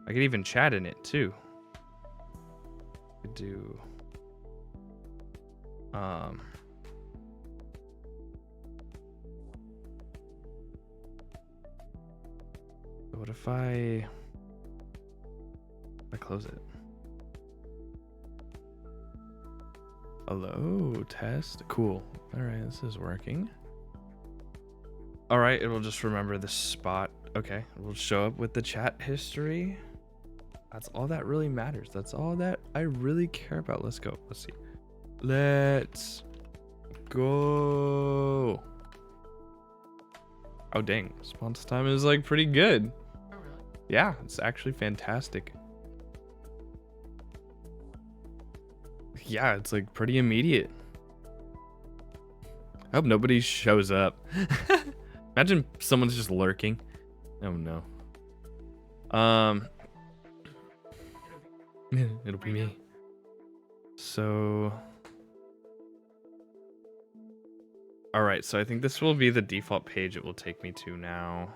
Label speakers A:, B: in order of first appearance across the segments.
A: I could even chat in it too. Could do what if I close it? Hello, test. Cool. All right, this is working. All right, it will just remember the spot. Okay, it will show up with the chat history. That's all that really matters. That's all that I really care about. Let's go. Let's see. Let's go. Oh, dang. Response time is like pretty good.
B: Oh, really?
A: Yeah, it's actually fantastic. Yeah, it's like pretty immediate. I hope nobody shows up. Imagine someone's just lurking. Oh no. It'll be me. So all right, so I think this will be the default page it will take me to now.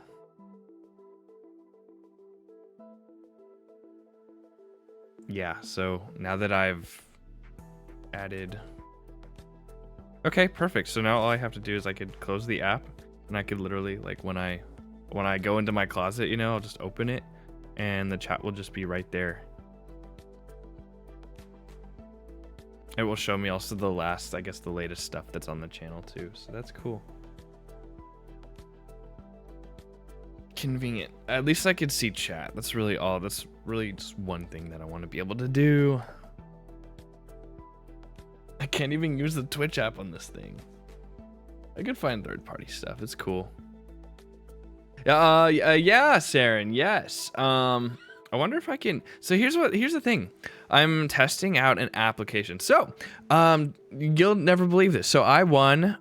A: Yeah, so now that I've added. Okay, perfect. So now all I have to do is I could close the app and I could literally, like, when I go into my closet, you know, I'll just open it and the chat will just be right there. It will show me also the last, I guess, the latest stuff that's on the channel too. So that's cool. Convenient. At least I could see chat. That's really all. That's really just one thing that I want to be able to do. I can't even use the Twitch app on this thing. I could find third-party stuff. It's cool. Yeah, Saren. Yes. I wonder if I can. So here's the thing. I'm testing out an application. So, you'll never believe this. So I won,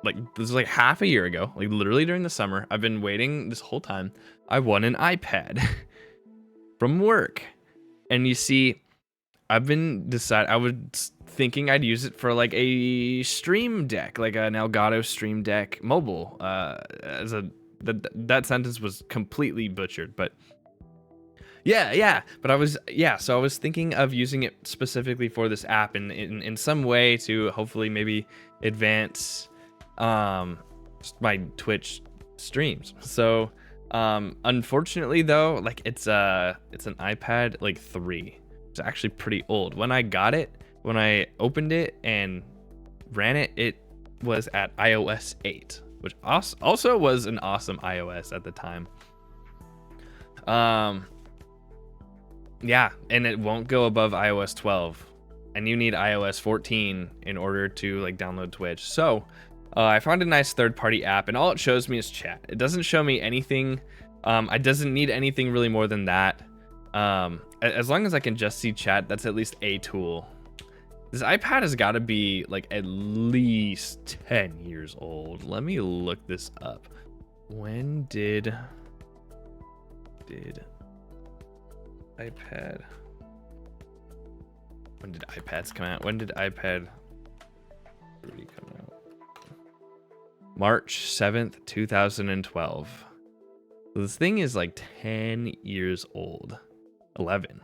A: like, this is like half a year ago, like literally during the summer. I've been waiting this whole time. I won an iPad from work. And you see, I was thinking I'd use it for like a Stream Deck, like an Elgato Stream Deck mobile. That sentence was completely butchered, but yeah. But so I was thinking of using it specifically for this app in some way to hopefully maybe advance my Twitch streams. So unfortunately though, like it's an iPad like 3. It's actually pretty old. When I got it, when I opened it and ran it, it was at iOS 8, which also was an awesome iOS at the time. Yeah, and it won't go above iOS 12, and you need iOS 14 in order to like download Twitch. So I found a nice third-party app, and all it shows me is chat. It doesn't show me anything. I doesn't need anything really more than that. As long as I can just see chat, that's at least a tool. This iPad has got to be like at least 10 years old. Let me look this up. When did iPad? When did iPads come out? When did iPad 3 come out? March 7th, 2012. So this thing is like 10 years old. 11.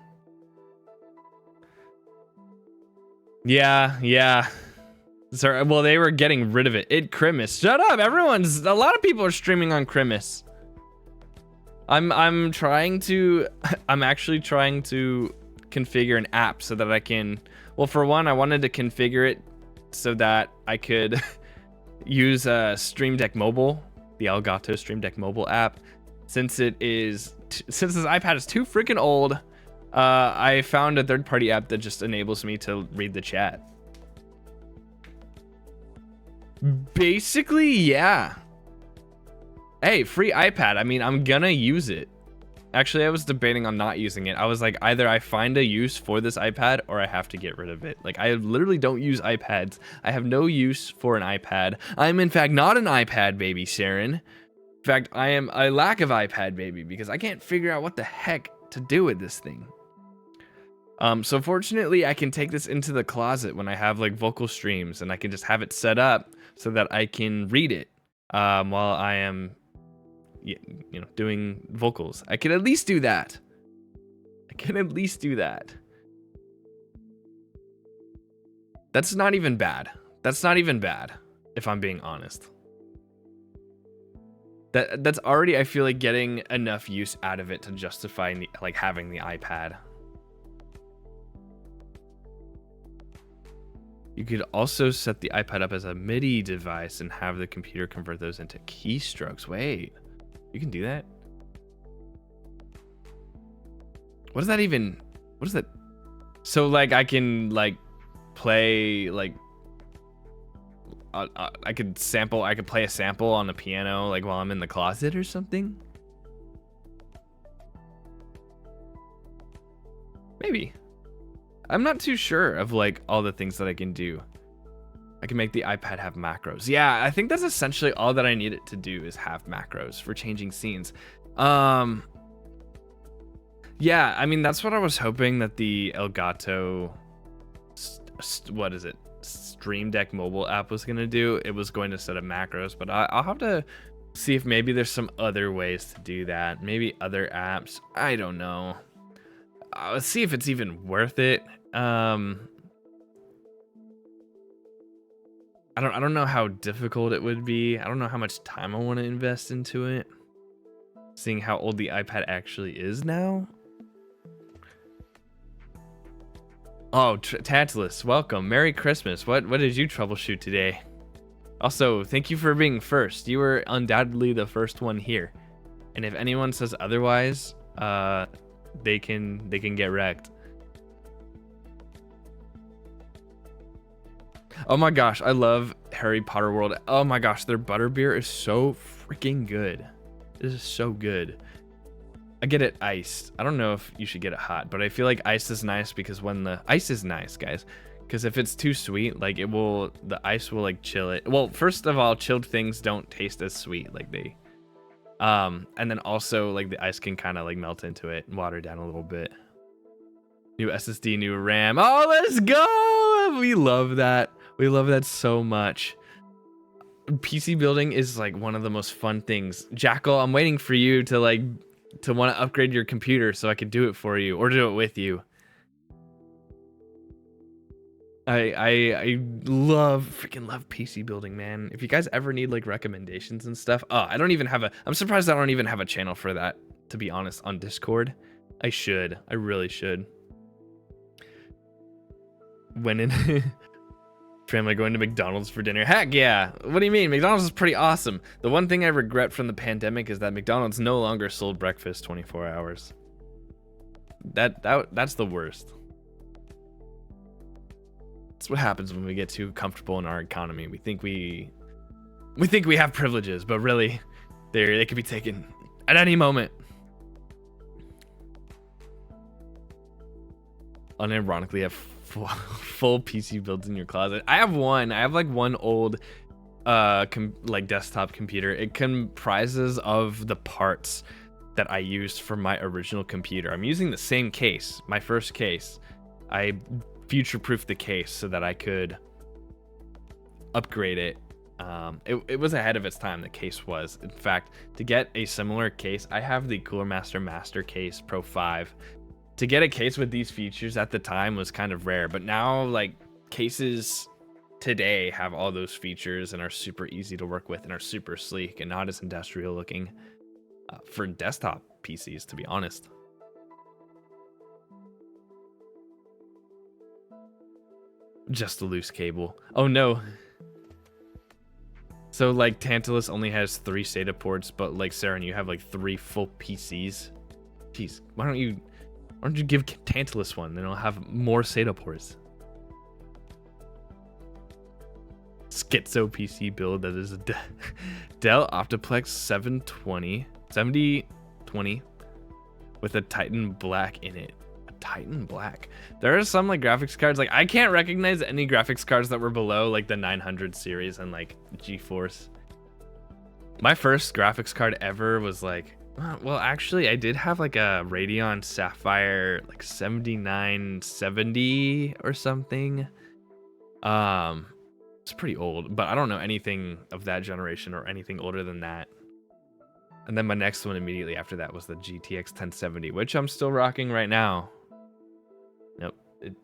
A: Yeah. Sorry, well, they were getting rid of it. Crimis. Shut up. A lot of people are streaming on Crimis. I'm actually trying to configure an app so that I can, well, for one, I wanted to configure it so that I could use Stream Deck Mobile, the Elgato Stream Deck Mobile app. Since this iPad is too freaking old, I found a third-party app that just enables me to read the chat. Basically, yeah. Hey, free iPad. I mean, I'm gonna use it. Actually, I was debating on not using it. I was like, either I find a use for this iPad or I have to get rid of it. Like, I literally don't use iPads. I have no use for an iPad. I'm, in fact, not an iPad baby, Saren. In fact, I am a lack of iPad baby because I can't figure out what the heck to do with this thing. So fortunately, I can take this into the closet when I have like vocal streams, and I can just have it set up so that I can read it while I am, doing vocals. I can at least do that. That's not even bad. If I'm being honest. That's already, I feel like, getting enough use out of it to justify like having the iPad. You could also set the iPad up as a MIDI device and have the computer convert those into keystrokes. Wait, you can do that? What is that? So like I can like play like I could play a sample on the piano like while I'm in the closet or something. Maybe. I'm not too sure of like all the things that I can do. I can make the iPad have macros. Yeah, I think that's essentially all that I need it to do is have macros for changing scenes. Yeah, I mean, that's what I was hoping that the Elgato, what is it? Stream Deck mobile app was going to do. It was going to set up macros, but I'll have to see if maybe there's some other ways to do that. Maybe other apps. I don't know. Let's see if it's even worth it. I don't know how difficult it would be. I don't know how much time I want to invest into it. Seeing how old the iPad actually is now. Oh, Tantalus, welcome. Merry Christmas. What did you troubleshoot today? Also, thank you for being first. You were undoubtedly the first one here. And if anyone says otherwise, they can get wrecked. Oh my gosh, I love Harry Potter World. Oh my gosh, their butterbeer is so freaking good. This is so good. I get it iced. I don't know if you should get it hot, but I feel like ice is nice because when the ice is nice, guys, because if it's too sweet, like the ice will like chill it. Well, first of all, chilled things don't taste as sweet like they, and then also like the ice can kind of like melt into it and water down a little bit. New SSD, new RAM. Oh, let's go. We love that. We love that so much. PC building is like one of the most fun things. Jackal, I'm waiting for you to want to upgrade your computer so I could do it for you or do it with you. I freaking love PC building, man. If you guys ever need like recommendations and stuff, I'm surprised I don't even have a channel for that, to be honest, on Discord. I really should. When in family going to McDonald's for dinner. Heck yeah. What do you mean? McDonald's is pretty awesome. The one thing I regret from the pandemic is that McDonald's no longer sold breakfast 24 hours. That's the worst. That's what happens when we get too comfortable in our economy. We think we have privileges, but really they could be taken at any moment. Unironically, have full PC builds in your closet. I have one. I have like one old like desktop computer. It comprises of the parts that I used for my original computer. I'm using the same case, my first case. I future-proofed the case so that I could upgrade it. It was ahead of its time, the case was. In fact, to get a similar case, I have the Cooler Master Case Pro 5. To get a case with these features at the time was kind of rare, but now like cases today have all those features and are super easy to work with and are super sleek and not as industrial looking for desktop PCs, to be honest. Just a loose cable. Oh no. So like Tantalus only has 3 SATA ports, but like Saren, you have like 3 full PCs. Jeez, why don't you give Tantalus one? Then it'll have more SATA ports. Schizo PC build that is a Dell Optiplex 7020 with a Titan Black in it. Titan Black. There are some like graphics cards, like I can't recognize any graphics cards that were below like the 900 series and like GeForce. My first graphics card ever was like, well, actually I did have like a Radeon Sapphire like 7970 or something. It's pretty old, but I don't know anything of that generation or anything older than that. And then my next one immediately after that was the GTX 1070, which I'm still rocking right now. Nope, it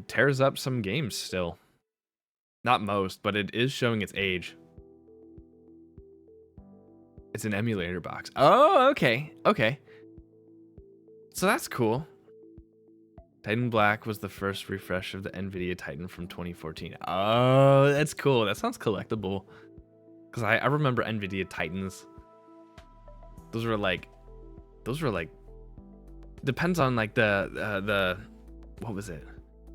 A: tears up some games still. Not most, but it is showing its age. It's an emulator box. Oh, okay. So that's cool. Titan Black was the first refresh of the NVIDIA Titan from 2014. Oh, that's cool. That sounds collectible. Because I remember NVIDIA Titans. Those were like depends on like the what was it,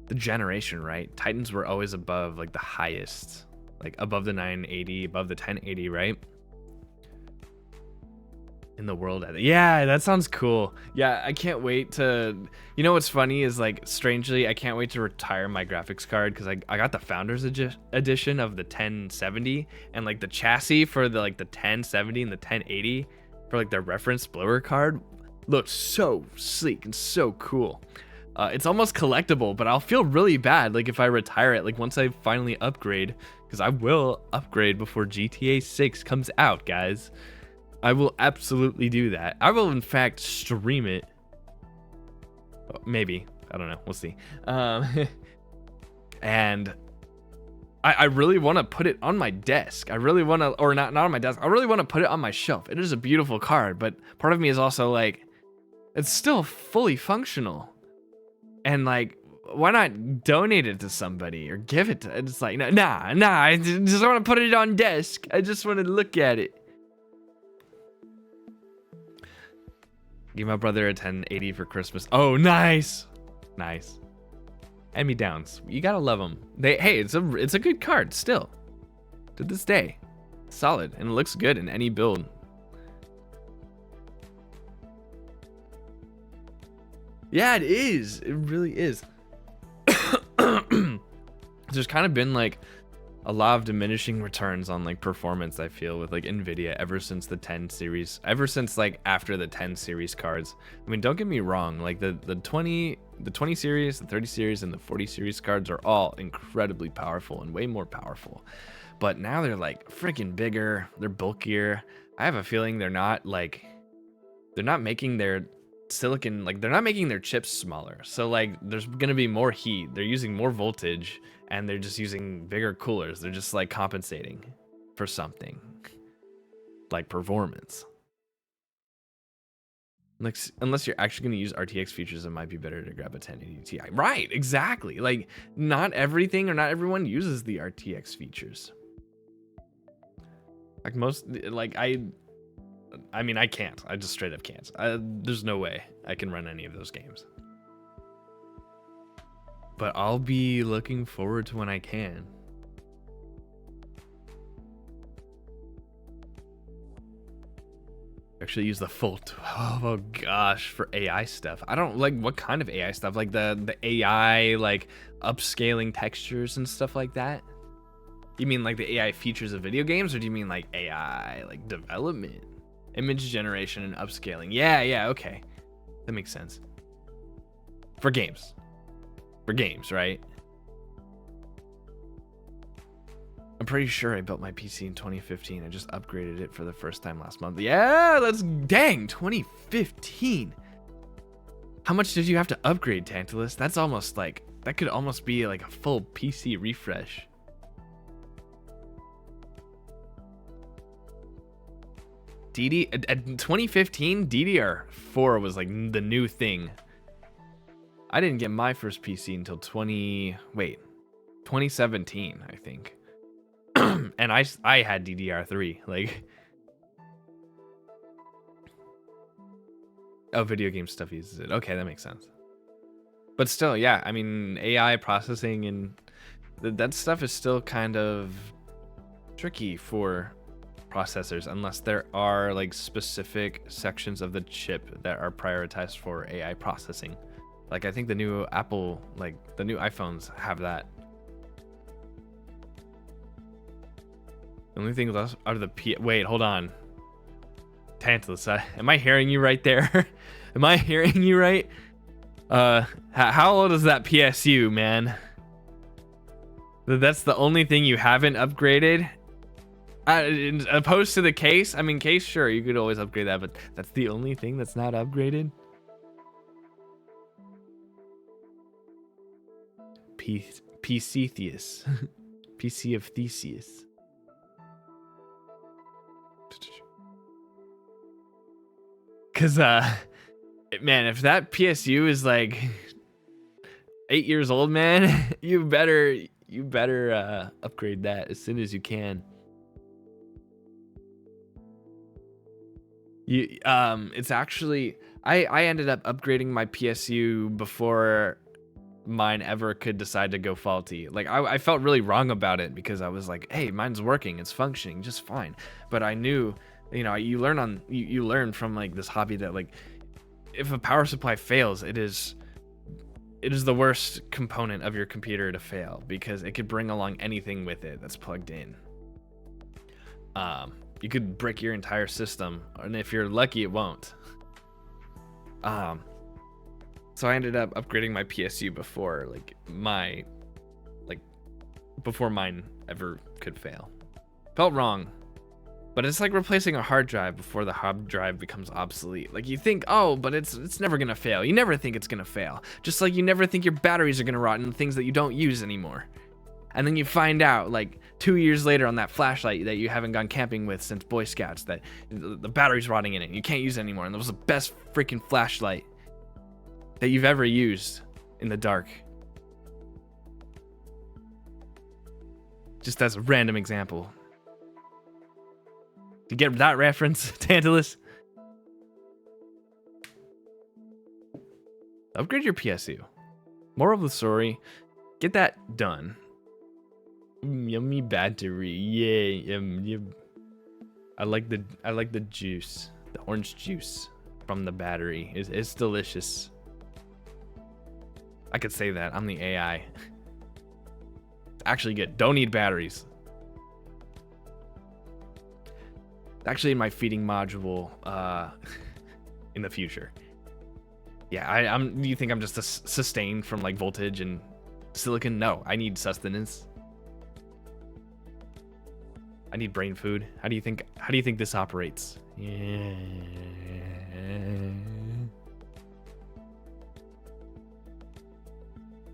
A: the generation, right? Titans were always above like the highest, like above the 980, above the 1080, right, in the world. Yeah, that sounds cool. Yeah, I can't wait to, you know what's funny is like strangely I can't wait to retire my graphics card because I got the founders edition of the 1070, and like the chassis for the like the 1070 and the 1080 for like their reference blower card looks so sleek and so cool. It's almost collectible, but I'll feel really bad like if I retire it, like once I finally upgrade, because I will upgrade before GTA 6 comes out, guys. I will absolutely do that. I will in fact stream it. Maybe, I don't know, we'll see. And I really want to put it on my desk. I really want to, or not on my desk, I really want to put it on my shelf. It is a beautiful card, but part of me is also like, it's still fully functional. And like, why not donate it to somebody or give it to, it's like, nah, I just want to put it on desk. I just want to look at it. Give my brother a 1080 for Christmas. Oh, nice. Hand-me-downs. You gotta love them. Hey, it's a good card still. To this day. Solid. And it looks good in any build. Yeah, it is. It really is. There's kind of been like a lot of diminishing returns on like performance, I feel, with like Nvidia ever since the 10 series, ever since like after the 10 series cards. I mean, don't get me wrong, like the 20 series, the 30 series, and the 40 series cards are all incredibly powerful and way more powerful. But now they're like freaking bigger, they're bulkier. I have a feeling they're not making their silicon, like they're not making their chips smaller. So like there's gonna be more heat, they're using more voltage, and they're just using bigger coolers. They're just like compensating for something like performance. Like, unless you're actually going to use RTX features, it might be better to grab a 1080 Ti. Right, exactly. Like, not everything or not everyone uses the RTX features. Like I mean, I can't. I just straight up can't. There's no way I can run any of those games. But I'll be looking forward to when I can. Actually use the full 12. Oh gosh, for AI stuff. I don't like, what kind of AI stuff? Like the AI like upscaling textures and stuff like that? You mean like the AI features of video games, or do you mean like AI like development? Image generation and upscaling. Yeah, okay. That makes sense. For games. For games, right? I'm pretty sure I built my PC in 2015. I just upgraded it for the first time last month. Yeah, dang, 2015. How much did you have to upgrade, Tantalus? That's almost like, that could almost be like a full PC refresh. At 2015, DDR4 was like the new thing. I didn't get my first PC until 2017, I think. And I had DDR3, like. Oh, video game stuff uses it. Okay, that makes sense. But still, yeah, I mean, AI processing and that stuff is still kind of tricky for processors unless there are like specific sections of the chip that are prioritized for AI processing. Like I think the new Apple, like the new iPhones have that. The only thing left out of the wait, hold on. Tantalus, am I hearing you right there? Am I hearing you right? How old is that PSU, man? That's the only thing you haven't upgraded? Opposed to the case? I mean, case, sure, you could always upgrade that, but that's the only thing that's not upgraded? PC-Theus. PC of Theseus. Cause man, if that PSU is like 8 years old, man, you better upgrade that as soon as you can. It's actually I ended up upgrading my PSU before mine ever could decide to go faulty. Like I felt really wrong about it because I was like, hey, mine's working, it's functioning just fine. But I knew, you know, you learn from like this hobby that like if a power supply fails, it is the worst component of your computer to fail because it could bring along anything with it that's plugged in. You could brick your entire system, and if you're lucky, it won't. So I ended up upgrading my PSU before before mine ever could fail. Felt wrong, but it's like replacing a hard drive before the hard drive becomes obsolete. Like you think, oh, but it's never gonna fail. You never think it's gonna fail. Just like you never think your batteries are gonna rot in things that you don't use anymore. And then you find out like 2 years later on that flashlight that you haven't gone camping with since Boy Scouts that the battery's rotting in it. You can't use it anymore. And that was the best freaking flashlight that you've ever used in the dark. Just as a random example. You get that reference, Tantalus? Upgrade your PSU. Moral of the story, get that done. Yummy battery, yay! I like the juice, the orange juice from the battery. It's delicious. I could say that. I'm the AI. It's actually good. Don't need batteries. Actually in my feeding module in the future. Yeah, I'm do you think I'm just sustained from like voltage and silicon? No, I need sustenance. I need brain food. How do you think this operates? Yeah.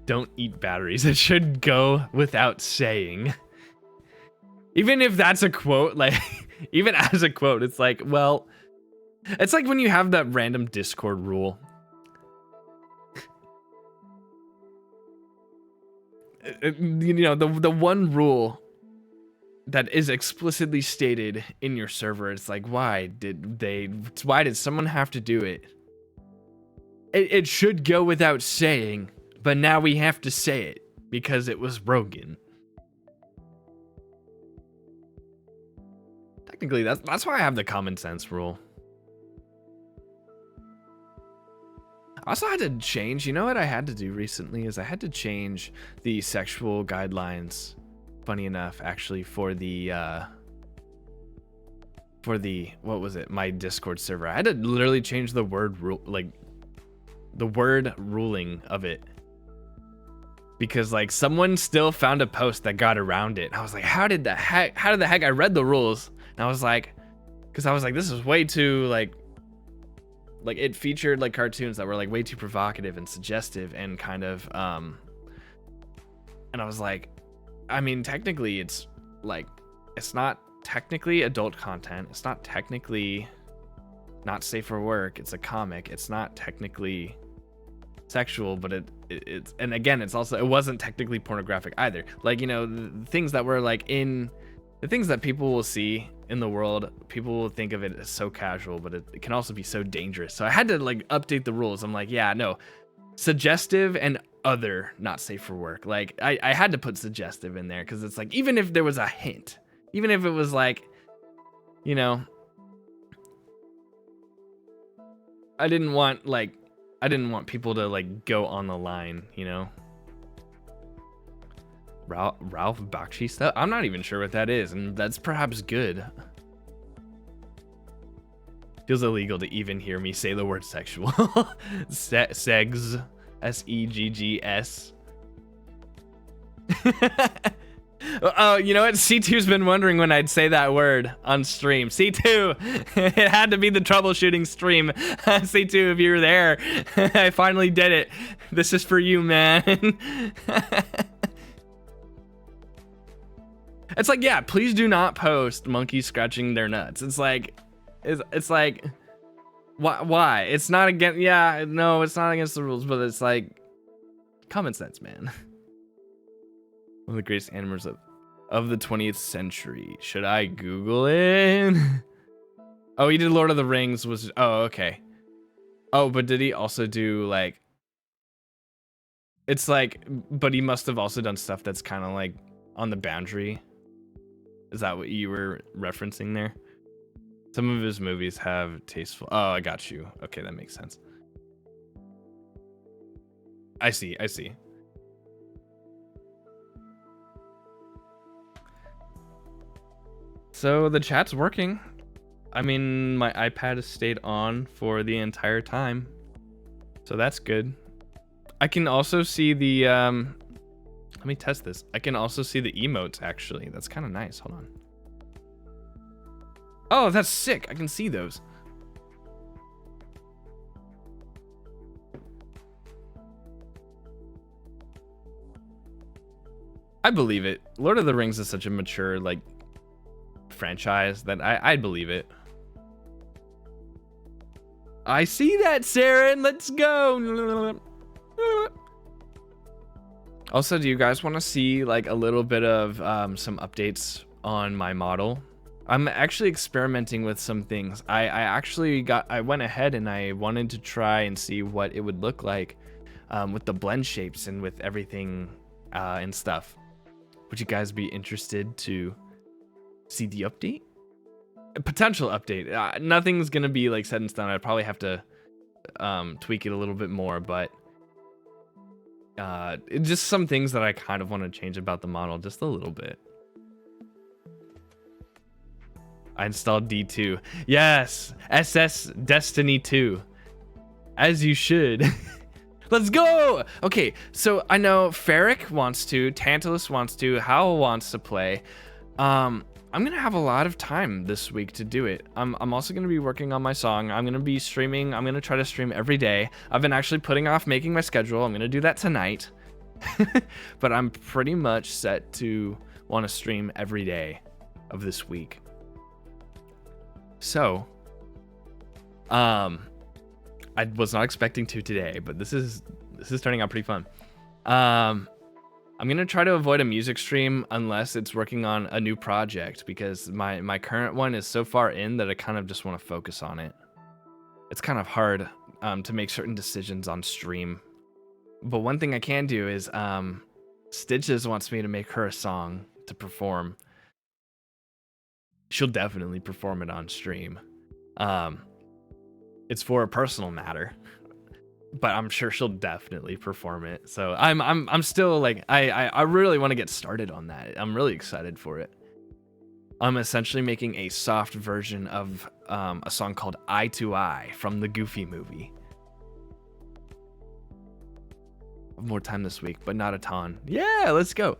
A: Don't eat batteries. It should go without saying. Even if that's a quote, like even as a quote, it's like, well, it's like when you have that random Discord rule. You know, the one rule that is explicitly stated in your server. It's like, why did someone have to do it? It should go without saying, but now we have to say it because it was Rogan. Technically, that's why I have the common sense rule. I also had to change, you know what I had to do recently is I had to change the sexual guidelines, funny enough, actually, for the, what was it, my Discord server. I had to literally change the word, the word ruling of it. Because, like, someone still found a post that got around it. And I was like, how did the heck I read the rules? And I was like, because I was like, this is way too, like it featured like cartoons that were like way too provocative and suggestive and kind of and I was like, I mean, technically it's like, it's not technically adult content, it's not technically not safe for work, it's a comic, it's not technically sexual, but it's and again, it's also, it wasn't technically pornographic either. Like, you know, the things that were like in the things that people will see in the world, people will think of it as so casual, but it can also be so dangerous. So I had to like update the rules. I'm like, yeah, no, suggestive and other, not safe for work. Like I had to put suggestive in there because it's like, even if there was a hint, even if it was like, you know, I didn't want people to like go on the line, you know. Ralph Bakshi stuff? I'm not even sure what that is, and that's perhaps good. Feels illegal to even hear me say the word sexual. Segs. S-E-G-G-S. Oh, you know what? C2's been wondering when I'd say that word on stream. C2! It had to be the troubleshooting stream. C2, if you were there, I finally did it. This is for you, man. It's like, yeah, please do not post monkeys scratching their nuts. It's like, why? It's not against, yeah, no, it's not against the rules, but it's like, common sense, man. One of the greatest animals of the 20th century. Should I Google it? Oh, he did Lord of the Rings, oh, okay. Oh, but did he also do like, it's like, but he must have also done stuff that's kind of like on the boundary. Is that what you were referencing there? Some of his movies have tasteful. Oh, I got you. Okay, that makes sense. I see. So the chat's working. I mean, my iPad has stayed on for the entire time. So that's good. I can also see the let me test this. I can also see the emotes, actually. That's kind of nice. Hold on. Oh, that's sick. I can see those. I believe it. Lord of the Rings is such a mature, like, franchise that I'd believe it. I see that, Saren. Let's go. Also, do you guys want to see like a little bit of some updates on my model? I'm actually experimenting with some things. I went ahead and I wanted to try and see what it would look like with the blend shapes and with everything and stuff. Would you guys be interested to see the update? A potential update. Nothing's gonna be like set in stone. I'd probably have to tweak it a little bit more, but just some things that I kind of want to change about the model just a little bit. I installed D2. Yes, SS Destiny 2. As you should. Let's go! Okay, so I know Ferric wants to, Tantalus wants to, Howl wants to play. I'm gonna have a lot of time this week to do it. I'm also gonna be working on my song. I'm gonna be streaming. I'm gonna try to stream every day. I've been actually putting off making my schedule. I'm gonna do that tonight. But I'm pretty much set to want to stream every day of this week. So, I was not expecting to today, but this is turning out pretty fun. I'm gonna try to avoid a music stream unless it's working on a new project, because my current one is so far in that I kind of just want to focus on it. It's kind of hard to make certain decisions on stream. But one thing I can do is Stitches wants me to make her a song to perform. She'll definitely perform it on stream. It's for a personal matter, but I'm sure she'll definitely perform it. So I'm still like, I really want to get started on that. I'm really excited for it. I'm essentially making a soft version of a song called Eye to Eye from the Goofy movie. More time this week, but not a ton. Yeah, let's go.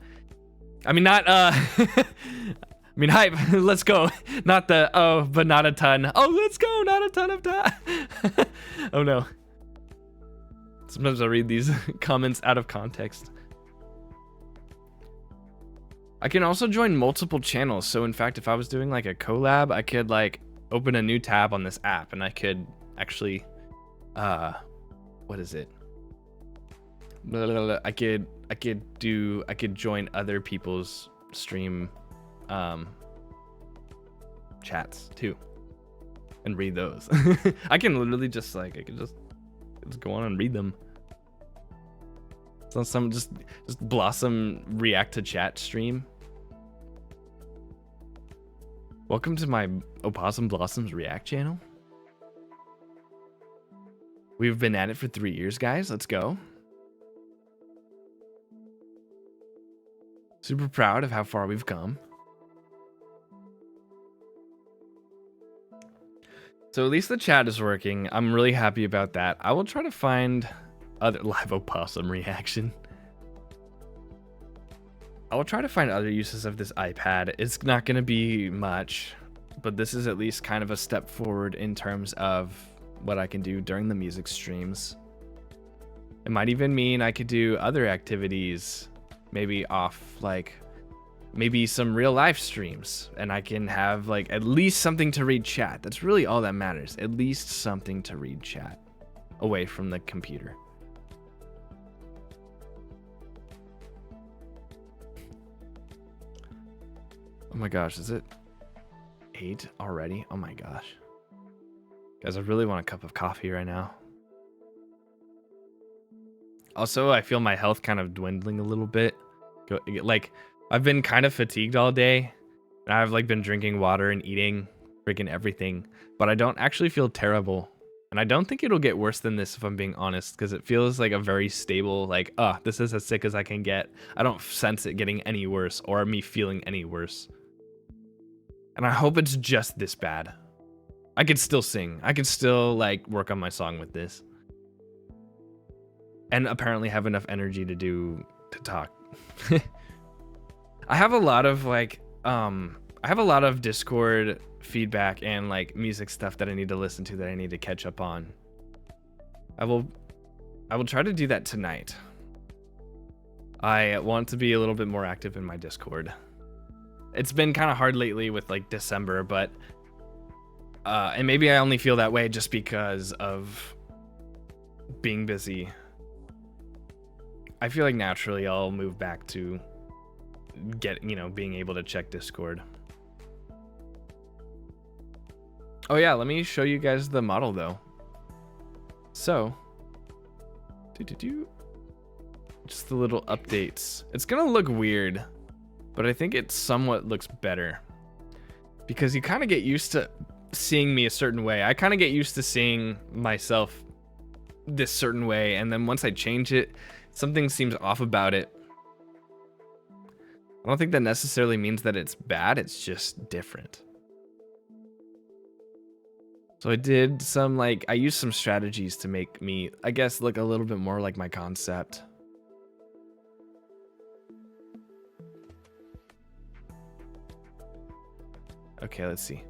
A: I mean, not I mean, hype. Let's go. Not the oh, but not a ton. Oh, let's go. Not a ton of time. Oh no. Sometimes I read these comments out of context. I can also join multiple channels. So in fact, if I was doing like a collab, I could like open a new tab on this app and I could actually, what is it? I could join other people's stream chats too and read those. I can literally just like I can just go on and read them. So some just Blossom react to chat stream. Welcome to my Opossum Blossoms react channel. We've been at it for 3 years, guys. Let's go. Super proud of how far we've come. So at least the chat is working. I'm really happy about that. I will try to find other live opossum reaction. I will try to find other uses of this iPad. It's not going to be much, but this is at least kind of a step forward in terms of what I can do during the music streams. It might even mean I could do other activities, maybe off, like maybe some real life streams, and I can have like at least something to read chat. That's really all that matters. At least something to read chat away from the computer. Oh my gosh, is it 8 already? Oh my gosh. Guys, I really want a cup of coffee right now. Also, I feel my health kind of dwindling a little bit. Like, I've been kind of fatigued all day, and I've like been drinking water and eating freaking everything, but I don't actually feel terrible. And I don't think it'll get worse than this if I'm being honest, because it feels like a very stable, like, this is as sick as I can get. I don't sense it getting any worse or me feeling any worse. And I hope it's just this bad. I could still sing. I could still like work on my song with this. And apparently have enough energy to talk. I have a lot of like I have a lot of Discord feedback and like music stuff that I need to listen to, that I need to catch up on. I will try to do that tonight. I want to be a little bit more active in my Discord. It's been kind of hard lately with like December, but and maybe I only feel that way just because of being busy. I feel like naturally I'll move back to being able to check Discord. Oh yeah, let me show you guys the model though. So, just the little updates. It's gonna look weird, but I think it somewhat looks better because you kind of get used to seeing me a certain way. I kind of get used to seeing myself this certain way, and then once I change it, Something seems off about it. I don't think that necessarily means that it's bad, it's just different. So I did some, like, I used some strategies to make me, I guess, look a little bit more like my concept. Okay, let's see.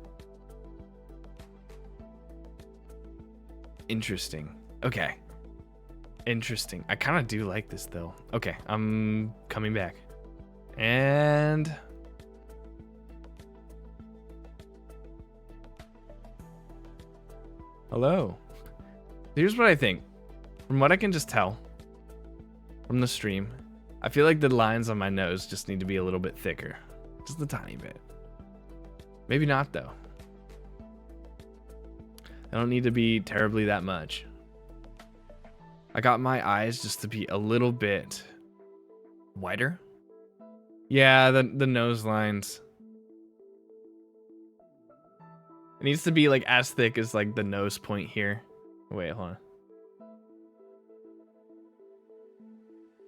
A: Interesting. Okay. Interesting. I kind of do like this, though. Okay, I'm coming back. And... hello. Here's what I think. From what I can just tell from the stream, I feel like the lines on my nose just need to be a little bit thicker. Just a tiny bit. Maybe not, though. I don't need to be terribly that much. I got my eyes just to be a little bit wider. Yeah, the nose lines. It needs to be like as thick as like the nose point here. Wait, hold on.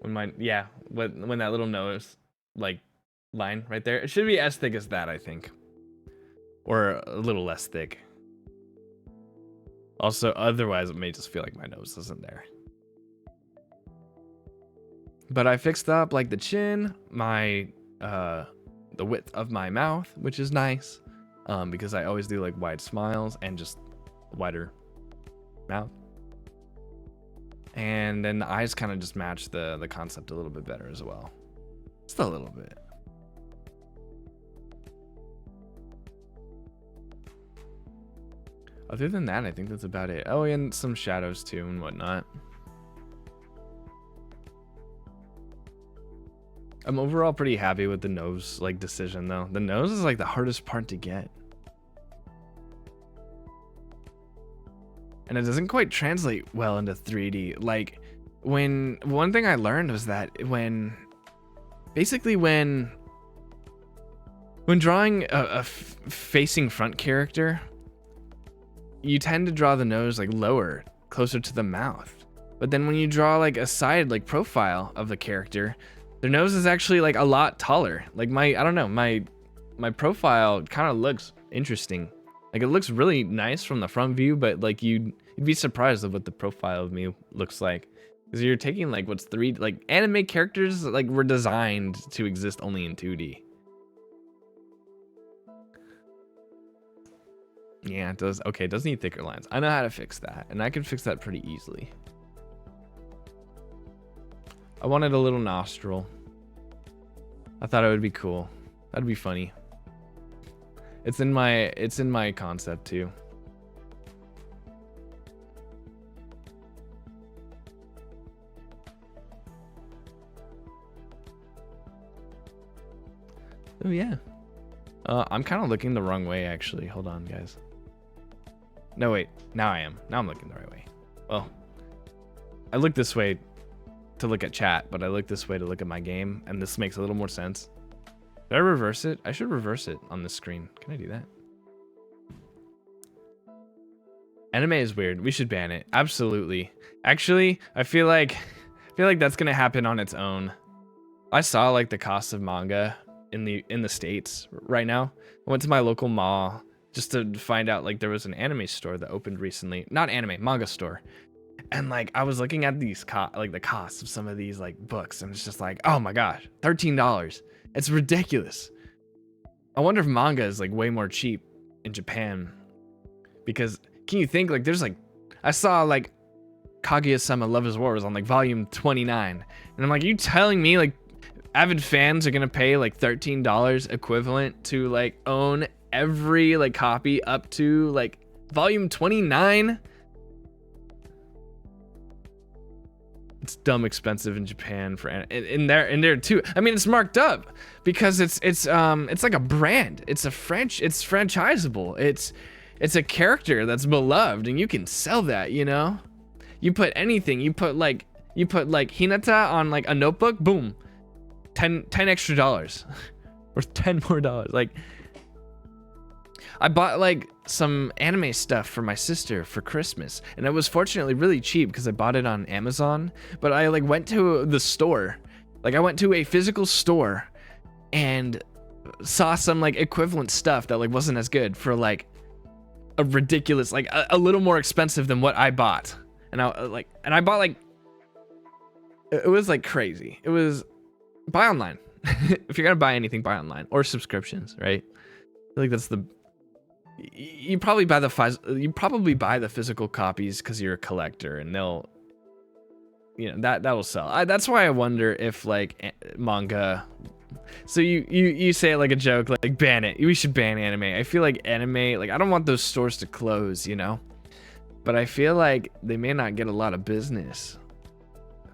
A: When that little nose like line right there, it should be as thick as that, I think. Or a little less thick. Also, otherwise it may just feel like my nose isn't there. But I fixed up like the chin, my the width of my mouth, which is nice. Because I always do like wide smiles and just wider mouth. And then the eyes kind of just match the concept a little bit better as well. Just a little bit. Other than that, I think that's about it. Oh, and some shadows too and whatnot. I'm overall pretty happy with the nose like decision though. The nose is like the hardest part to get. And it doesn't quite translate well into 3D. Like one thing I learned was that when drawing a facing front character, you tend to draw the nose like lower, closer to the mouth. But then when you draw like a side like profile of the character, their nose is actually like a lot taller. Like I don't know, my profile kind of looks interesting. Like it looks really nice from the front view, but like you'd be surprised of what the profile of me looks like. Because you're taking like what's like anime characters like were designed to exist only in 2D. Yeah, it does. Okay, it does need thicker lines. I know how to fix that, and I can fix that pretty easily. I wanted a little nostril. I thought it would be cool. That'd be funny. It's in my concept too. Oh yeah. I'm kind of looking the wrong way actually. Hold on, guys. No, wait. Now I am. Now I'm looking the right way. Well, I look this way to look at chat, but I look this way to look at my game, and this makes a little more sense. Did I reverse it? I should reverse it on this screen. Can I do that? Anime is weird. We should ban it. Absolutely. Actually, I feel like that's gonna happen on its own. I saw like the cost of manga in the States right now. I went to my local mall just to find out like there was an anime store that opened recently. Not anime, manga store. And like I was looking at these like the cost of some of these like books, and it's just like, oh my gosh, $13. It's ridiculous. I wonder if manga is like way more cheap in Japan. Because can you think like there's like I saw like Kaguya-sama Love is War was on like volume 29. And I'm like, are you telling me like avid fans are gonna pay like $13 equivalent to like own every like copy up to like volume 29? It's dumb expensive in Japan for in there too. I mean, it's marked up because it's like a brand. It's franchisable. It's a character that's beloved, and you can sell that, you know? You put anything, you put like Hinata on like a notebook, boom. 10 extra dollars. Or $10 more. Like I bought like some anime stuff for my sister for Christmas, and it was fortunately really cheap because I bought it on Amazon. But I like went to the store, like I went to a physical store and saw some like equivalent stuff that like wasn't as good for like a ridiculous, like a little more expensive than what I bought. And I bought like, it was like crazy. It was buy online. If you're gonna buy anything, buy online or subscriptions, right? I feel like that's the, you probably buy the physical copies because you're a collector, and they'll, you know, that will sell. That's why I wonder if like manga. So you say it like a joke, like ban it. We should ban anime. I feel like anime, like I don't want those stores to close, you know, but I feel like they may not get a lot of business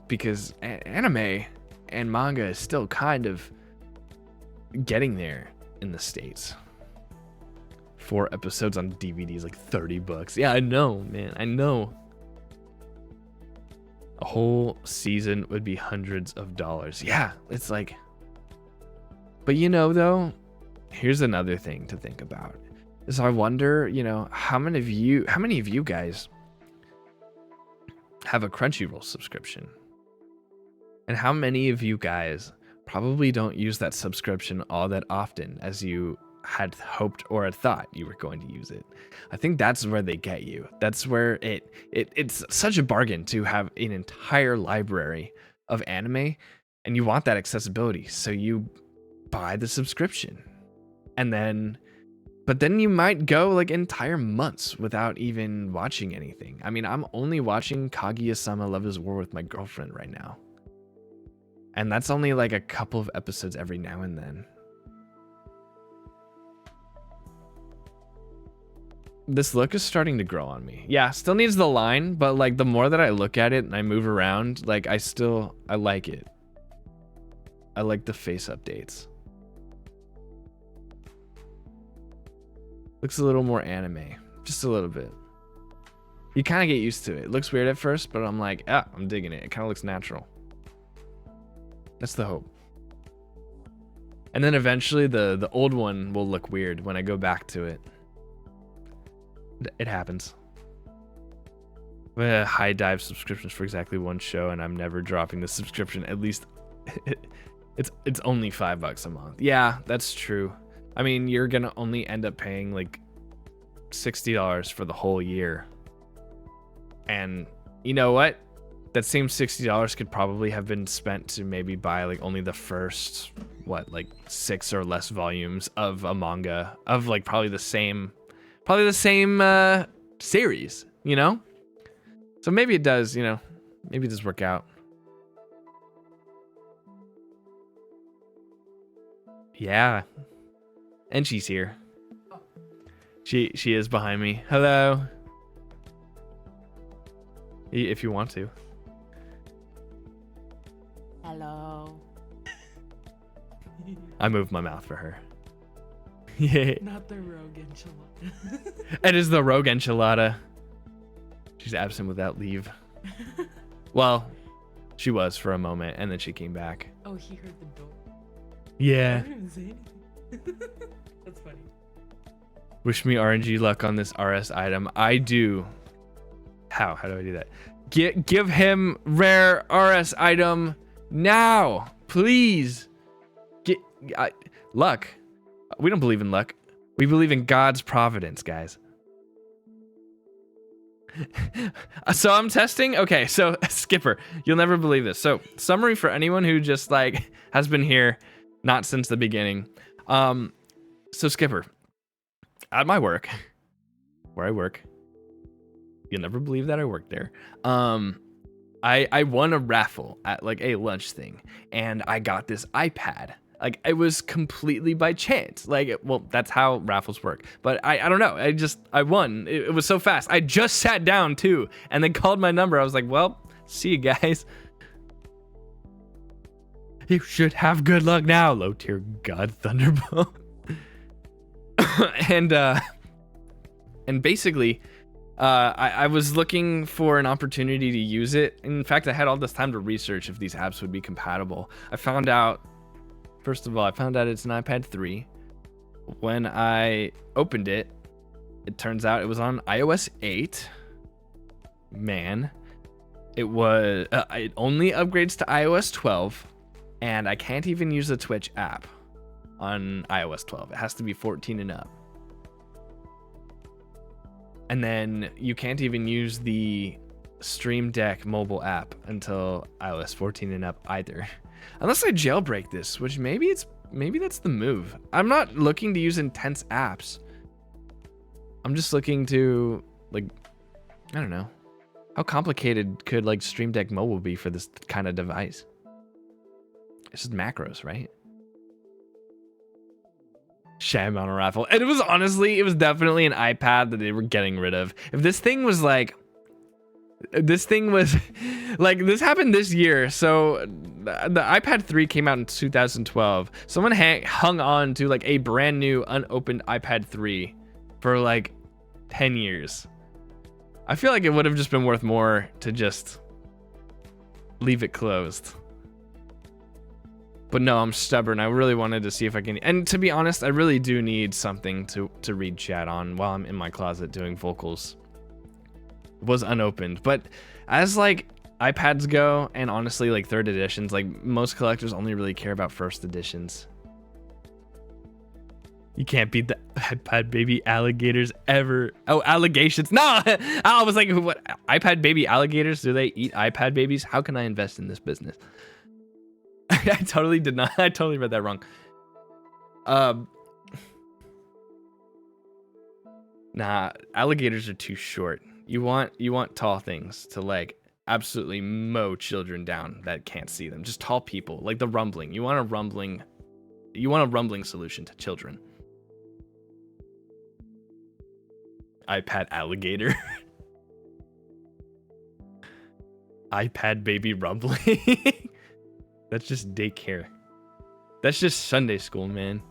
A: because anime and manga is still kind of getting there in the States. 4 episodes on DVD is like $30. Yeah, I know, man. I know. A whole season would be hundreds of dollars. Yeah, it's like, but you know, though, here's another thing to think about. Is I wonder, you know, how many of you guys have a Crunchyroll subscription? And how many of you guys probably don't use that subscription all that often as you had hoped or had thought you were going to use it? I think that's where they get you. That's where it's such a bargain to have an entire library of anime, and you want that accessibility, so you buy the subscription. And then, but then you might go like entire months without even watching anything. I mean, I'm only watching Kaguya-sama Love is War with my girlfriend right now. And that's only like a couple of episodes every now and then. This look is starting to grow on me. Yeah, still needs the line, but like the more that I look at it and I move around, like I like it. I like the face updates. Looks a little more anime, just a little bit. You kind of get used to it. It looks weird at first, but I'm like, I'm digging it. It kind of looks natural. That's the hope. And then eventually the old one will look weird when I go back to it. It happens. High dive subscriptions for exactly one show, and I'm never dropping the subscription. At least it's only $5 a month. Yeah, that's true. I mean, you're gonna only end up paying like $60 for the whole year. And you know what? That same $60 could probably have been spent to maybe buy like only the first, like 6 or less volumes of a manga of like probably the same series, you know? So maybe it does, you know, maybe it does work out. Yeah. And she's here. She is behind me. Hello. If you want to.
B: Hello.
A: I moved my mouth for her. Yeah.
B: Not the rogue enchilada.
A: It is the rogue enchilada. She's absent without leave. Well, she was for a moment, and then she came back.
B: Oh, he heard the door.
A: Yeah.
B: I didn't even say anything. That's funny.
A: Wish me RNG luck on this RS item. I do. How do I do that? Give him rare RS item now, please. Luck. We don't believe in luck. We believe in God's providence, guys. So I'm testing. Okay, so Skipper, you'll never believe this. So summary for anyone who just like has been here, not since the beginning. So Skipper, at my work, where I work, you'll never believe that I work there. I won a raffle at like a lunch thing, and I got this iPad. Like it was completely by chance. Like, well, that's how raffles work. But I don't know. I won. It was so fast. I just sat down too, and they called my number. I was like, well, see you guys. You should have good luck now, low tier God Thunderbolt. And basically, I was looking for an opportunity to use it. In fact, I had all this time to research if these apps would be compatible. First of all, I found out it's an iPad 3. when I opened it, it turns out it was on iOS 8. Man, it was it only upgrades to iOS 12, and I can't even use the Twitch app on iOS 12. It has to be 14 and up. And then you can't even use the Stream Deck mobile app until iOS 14 and up either. Unless I jailbreak this, which maybe that's the move. I'm not looking to use intense apps. I'm just looking to, like, I don't know. How complicated could like Stream Deck mobile be for this kind of device? It's just macros, right? Sham on a raffle. And it was definitely an iPad that they were getting rid of. If this thing was like, this happened this year. So the iPad 3 came out in 2012. Someone hung on to like a brand new unopened iPad 3 for like 10 years. I feel like it would have just been worth more to just leave it closed. But no, I'm stubborn. I really wanted to see if I can. And to be honest, I really do need something to read chat on while I'm in my closet doing vocals. It was unopened. But as like iPads go, and honestly like third editions, like most collectors only really care about first editions. You can't beat the iPad baby alligators ever. Oh, allegations. No, I was like, what? iPad baby alligators? Do they eat iPad babies? How can I invest in this business? I totally did not. I totally read that wrong. Nah, alligators are too short. You want tall things to like absolutely mow children down that can't see them. Just tall people, like the rumbling. You want a rumbling solution to children. iPad alligator. iPad baby rumbling. That's just daycare. That's just Sunday school, man.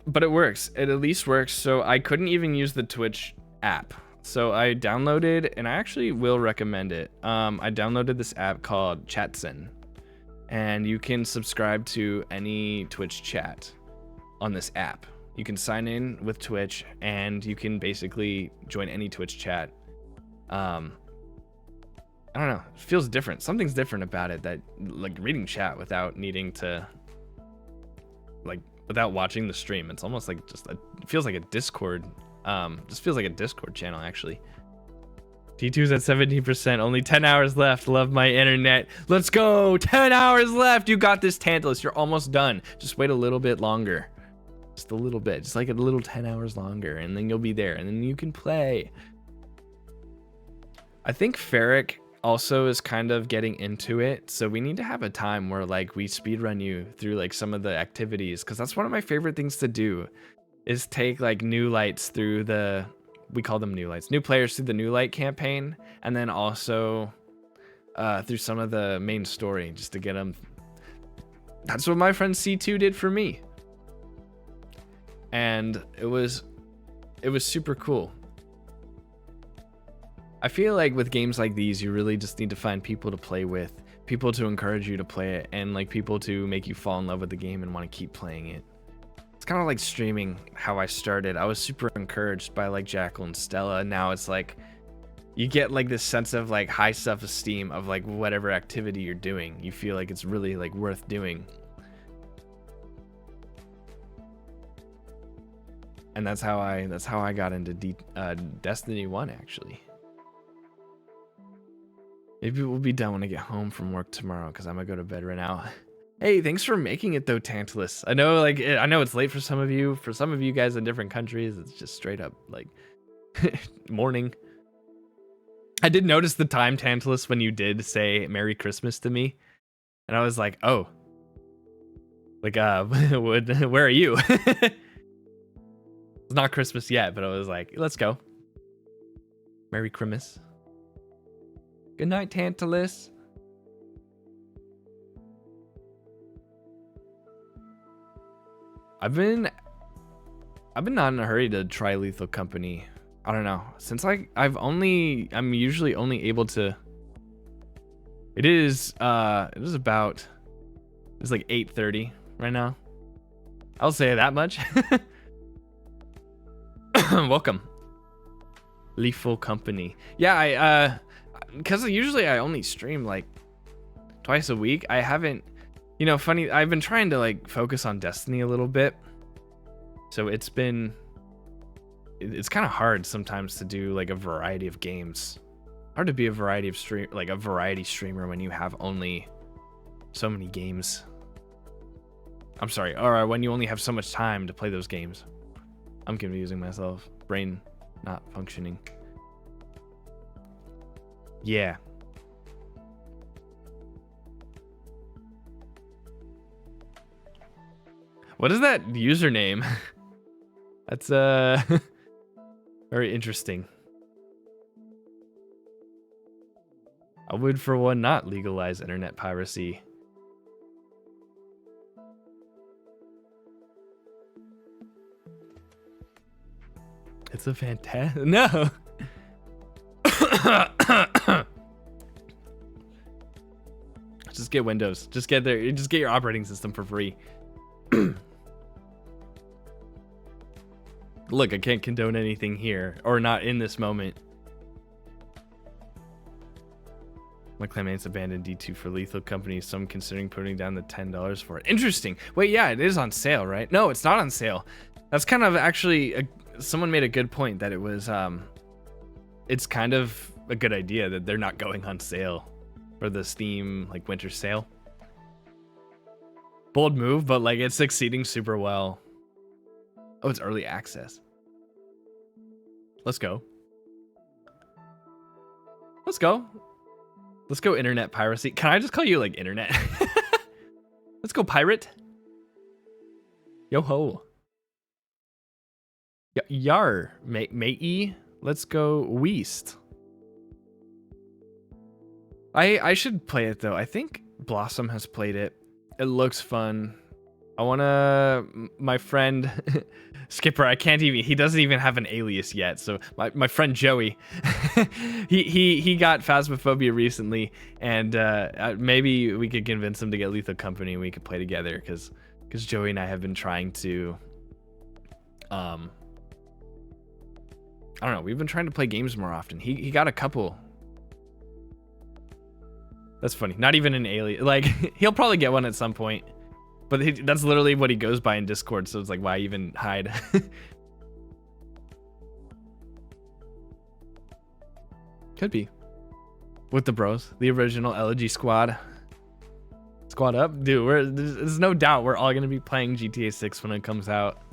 A: But it works. It at least works. So I couldn't even use the Twitch app. So I downloaded, and I actually will recommend it. I downloaded this app called Chatsen, and you can subscribe to any Twitch chat on this app. You can sign in with Twitch, and you can basically join any Twitch chat. I don't know. It feels different. Something's different about it, that like reading chat without needing to, like, without watching the stream. It's almost like it feels like a Discord. Just feels like a Discord channel, actually. T2's at 17%. Only 10 hours left. Love my internet. Let's go. 10 hours left. You got this, Tantalus. You're almost done. Just wait a little bit longer. Just a little bit. Just like a little 10 hours longer. And then you'll be there. And then you can play. I think Ferric also is kind of getting into it. So we need to have a time where like we speedrun you through like some of the activities. Because that's one of my favorite things to do. Is take like new lights through the... We call them new lights. New players through the new light campaign, and then also through some of the main story, just to get them. That's what my friend C2 did for me, and it was super cool. I feel like with games like these, you really just need to find people to play with, people to encourage you to play it, and like people to make you fall in love with the game and want to keep playing it. It's kind of like streaming, how I started. I was super encouraged by like Jackal and Stella. Now it's like you get like this sense of like high self-esteem of like whatever activity you're doing. You feel like it's really like worth doing. And that's how I got into Destiny 1, actually. Maybe we'll be done when I get home from work tomorrow, because I'm gonna go to bed right now. Hey, thanks for making it though, Tantalus. I know it's late for some of you. For some of you guys in different countries, it's just straight up like morning. I did notice the time, Tantalus, when you did say Merry Christmas to me, and I was like, oh, like where are you? It's not Christmas yet, but I was like, let's go. Merry Christmas. Good night, Tantalus. I've been not in a hurry to try Lethal Company. I don't know. Since I'm usually only able to It is about, it's like 8:30 right now. I'll say that much. Welcome. Lethal Company. Yeah, because usually I only stream like twice a week. I haven't, funny, I've been trying to like focus on Destiny a little bit. So it's kind of hard sometimes to do like a variety of games. Hard to be a variety streamer when you have only so many games. I'm sorry, or when you only have so much time to play those games. I'm confusing myself. Brain not functioning. Yeah. What is that username? That's very interesting. I would for one not legalize internet piracy. It's a fantastic. No. Just get Windows. Just get there. Just get your operating system for free. Look, I can't condone anything here, or not in this moment. My clanmate's abandoned D2 for Lethal Company, so I'm considering putting down the $10 for it. Interesting. Wait, yeah, it is on sale, right? No, it's not on sale. That's kind of actually someone made a good point that it was it's kind of a good idea that they're not going on sale for the Steam like winter sale. Bold move, but like it's succeeding super well. Oh, it's early access. Let's go. Let's go. Let's go internet piracy. Can I just call you like internet? Let's go pirate. Yo ho. Yar, matey. Let's go Weast. I should play it though. I think Blossom has played it. It looks fun. My friend Skipper, he doesn't even have an alias yet. So my friend Joey, he got Phasmophobia recently, and maybe we could convince him to get Lethal Company and we could play together because Joey and I have been trying to, I don't know, we've been trying to play games more often. He got a couple. That's funny. Not even an alias. Like, he'll probably get one at some point. But that's literally what he goes by in Discord, so it's like, why even hide? Could be. With the bros. The original Elegy squad. Squad up? Dude, there's no doubt we're all going to be playing GTA 6 when it comes out.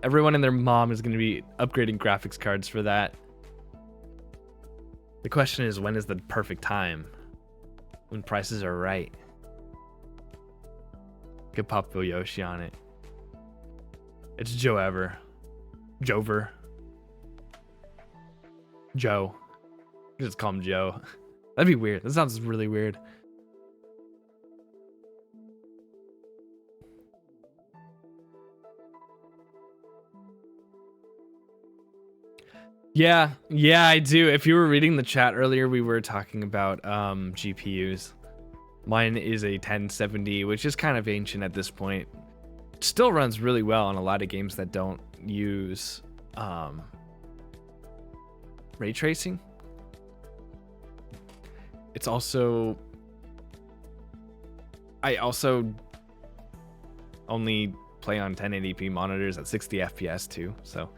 A: Everyone and their mom is going to be upgrading graphics cards for that. The question is, when is the perfect time? When prices are right. Could pop Bill Yoshi on it. It's Jover. Joe. Just call him Joe. That'd be weird. That sounds really weird. Yeah, I do. If you were reading the chat earlier, we were talking about GPUs. Mine is a 1070, which is kind of ancient at this point. It still runs really well on a lot of games that don't use ray tracing. It's also... I also only play on 1080p monitors at 60 FPS too, so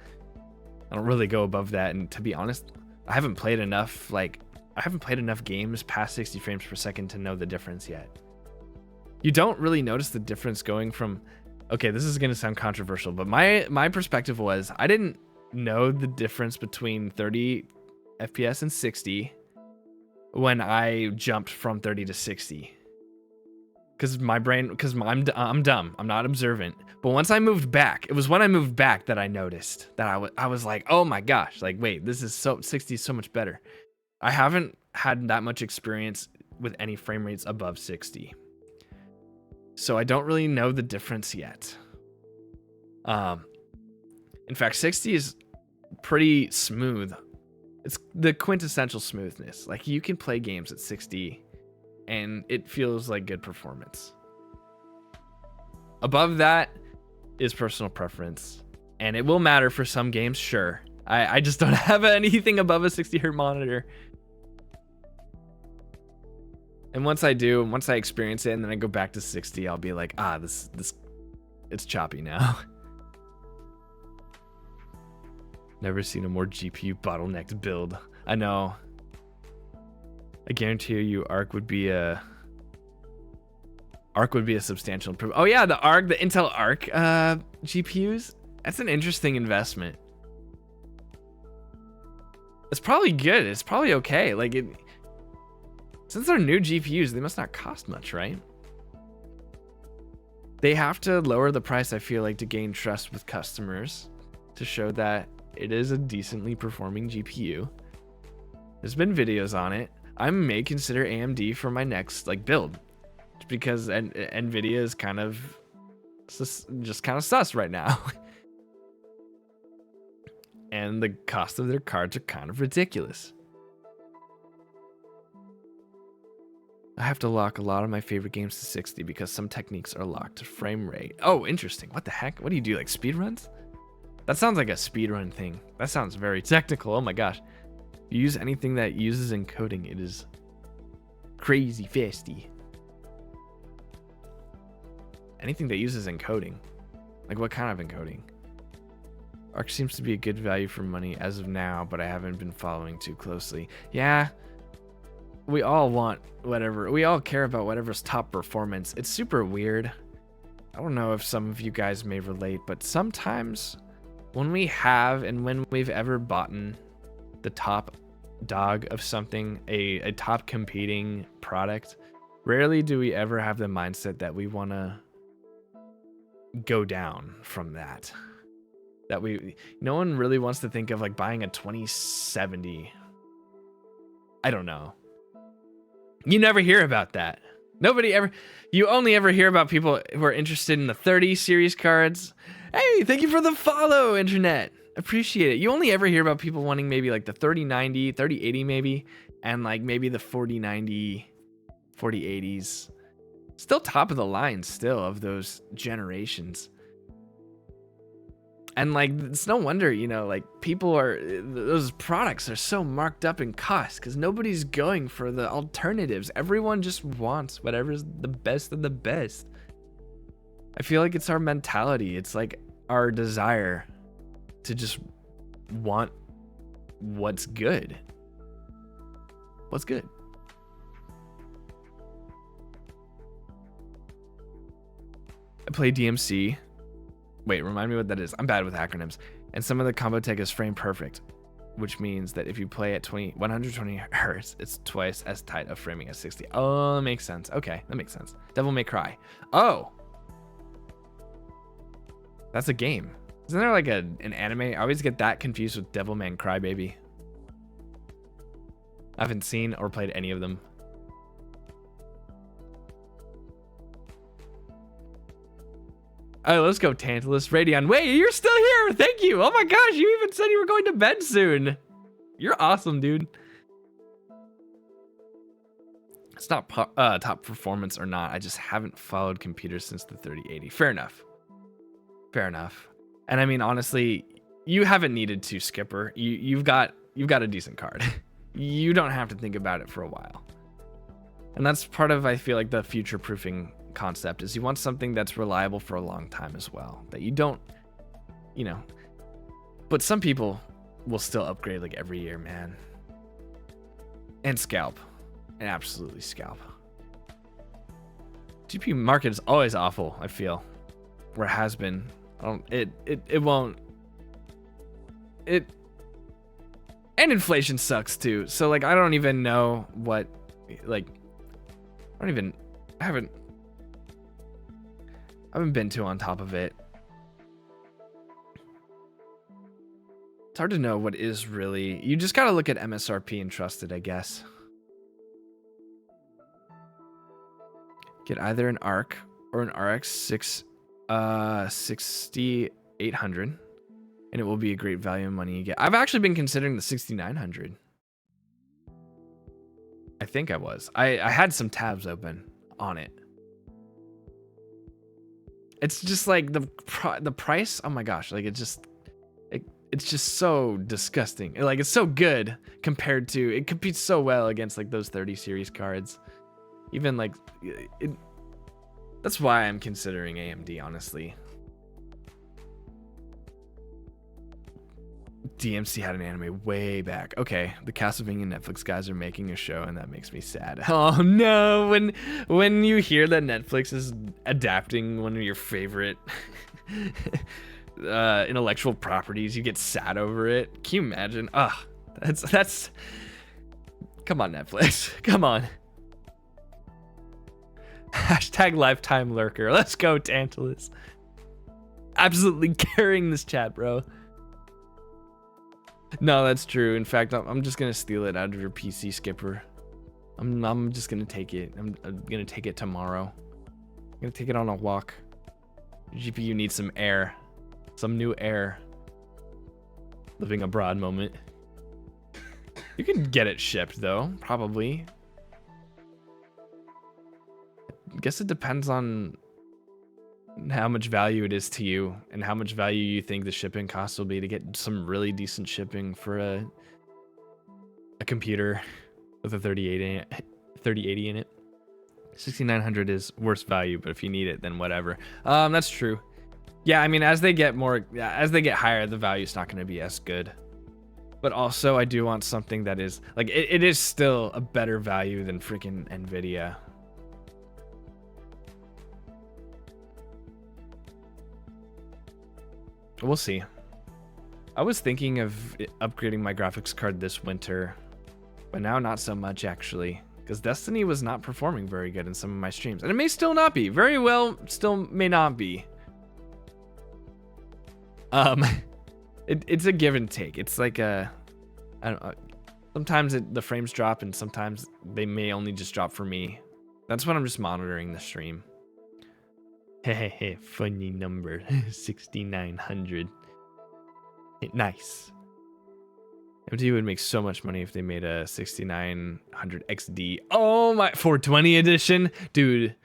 A: I don't really go above that. And to be honest, I haven't played enough games past 60 frames per second to know the difference yet. You don't really notice the difference going from, okay, this is going to sound controversial, but my perspective was I didn't know the difference between 30 FPS and 60 when I jumped from 30 to 60. Because I'm dumb. I'm not observant. But once I moved back, it was when I moved back that I noticed that I was like, oh my gosh, like, wait, 60 is so much better. I haven't had that much experience with any frame rates above 60. So I don't really know the difference yet. In fact, 60 is pretty smooth. It's the quintessential smoothness. Like, you can play games at 60 and it feels like good performance. Above that is personal preference, and it will matter for some games, sure. I just don't have anything above a 60 hertz monitor. And once I do, once I experience it and then I go back to 60, I'll be like, this it's choppy now. Never seen a more GPU bottlenecked build. I know. I guarantee you Arc would be a substantial improvement. Oh yeah, the Intel Arc GPUs. That's an interesting investment. It's probably good. It's probably okay. Like since they're new GPUs, they must not cost much, right? They have to lower the price, I feel like, to gain trust with customers, to show that it is a decently performing GPU. There's been videos on it. I may consider AMD for my next build, because NVIDIA is kind of just kind of sus right now. And the cost of their cards are kind of ridiculous. I have to lock a lot of my favorite games to 60 because some techniques are locked to frame rate. Oh, interesting. What the heck? What do you do, like speedruns? That sounds like a speedrun thing. That sounds very technical. Oh my gosh. If you use anything that uses encoding, it is crazy fasty. Anything that uses encoding. Like what kind of encoding? Arc seems to be a good value for money as of now, but I haven't been following too closely. Yeah, we all want whatever. We all care about whatever's top performance. It's super weird. I don't know if some of you guys may relate, but sometimes when we've ever bought the top dog of something, a top competing product, rarely do we ever have the mindset that we want to go down from that. No one really wants to think of buying a 2070. I don't know. You never hear about that. You only ever hear about people who are interested in the 30 series cards. Hey, thank you for the follow, internet. Appreciate it. You only ever hear about people wanting maybe the 3090, 3080 maybe, and maybe the 4090, 4080s. Still top of the line still of those generations. And it's no wonder, those products are so marked up in cost because nobody's going for the alternatives. Everyone just wants whatever's the best of the best. I feel like it's our mentality. It's our desire to just want what's good. What's good? I play DMC. Wait, remind me what that is. I'm bad with acronyms. And some of the combo tech is frame perfect, which means that if you play at 120 hertz, it's twice as tight of framing as 60. Oh, that makes sense. Okay, that makes sense. Devil May Cry. Oh, that's a game. Isn't there an anime? I always get that confused with Devilman Crybaby. I haven't seen or played any of them. All right, let's go, Tantalus. Radeon, wait, you're still here. Thank you. Oh my gosh, you even said you were going to bed soon. You're awesome, dude. It's not top performance or not. I just haven't followed computers since the 3080. Fair enough. Fair enough. And I mean, honestly, you haven't needed to, Skipper. You've got a decent card. You don't have to think about it for a while. And that's part of, I feel like, the future-proofing concept is you want something that's reliable for a long time as well. That you don't, but some people will still upgrade every year, man. And scalp. And absolutely scalp. GPU market is always awful, I feel. Or it has been. It won't. And inflation sucks too. So I don't even know what, I haven't been too on top of it. It's hard to know what is really. You just gotta look at MSRP and trust it, I guess. Get either an ARC or an RX 6800, and it will be a great value of money you get. I've actually been considering the 6900. I think I was. I had some tabs open on it. It's just like the price. Oh my gosh, like it's just so disgusting. Like it's so good compared to, it competes so well against like those 30 series cards. Even like that's why I'm considering AMD, honestly. DMC had an anime way back. Okay, the Castlevania Netflix guys are making a show, and that makes me sad. Oh no, when you hear that Netflix is adapting one of your favorite intellectual properties, you get sad over it. Can you imagine? That's come on, Netflix. Come on. Hashtag lifetime lurker. Let's go, Tantalus. Absolutely carrying this chat, bro. No, that's true. In fact, I'm just gonna steal it out of your PC, Skipper. I'm just gonna take it. I'm gonna take it tomorrow. I'm gonna take it on a walk. GPU needs some air. Some new air. Living abroad moment. You can get it shipped though, probably. I guess it depends on how much value it is to you and how much value you think the shipping cost will be to get some really decent shipping for a computer with a 3080 in it. 6900 is worse value, but if you need it, then whatever. That's true. Yeah, I mean, as they get higher, the value's not going to be as good. But also, I do want something that is like it is still a better value than freaking Nvidia. We'll see. I was thinking of upgrading my graphics card this winter, but now not so much actually, because Destiny was not performing very good in some of my streams, and it may still not be. Very well, still may not be. It's a give and take. It's like I don't know. Sometimes the frames drop, and sometimes they may only just drop for me. That's when I'm just monitoring the stream. Hehehe, funny number. 6900. Nice. MD would make so much money if they made a 6900 XD. Oh my, 420 edition? Dude,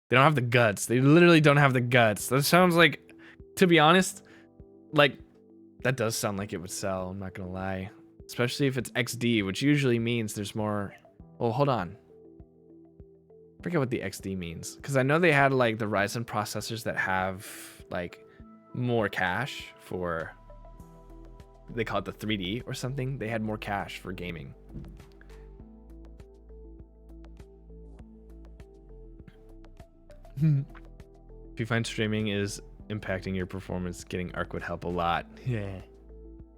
A: they don't have the guts. They literally don't have the guts. That sounds like, to be honest, like, that does sound like it would sell, I'm not gonna lie. Especially if it's XD, which usually means there's more. Oh, hold on. I forget what the XD means, because I know they had like the Ryzen processors that have like more cache for, they call it the 3D or something. They had more cache for gaming. If you find streaming is impacting your performance, getting Arc would help a lot. Yeah,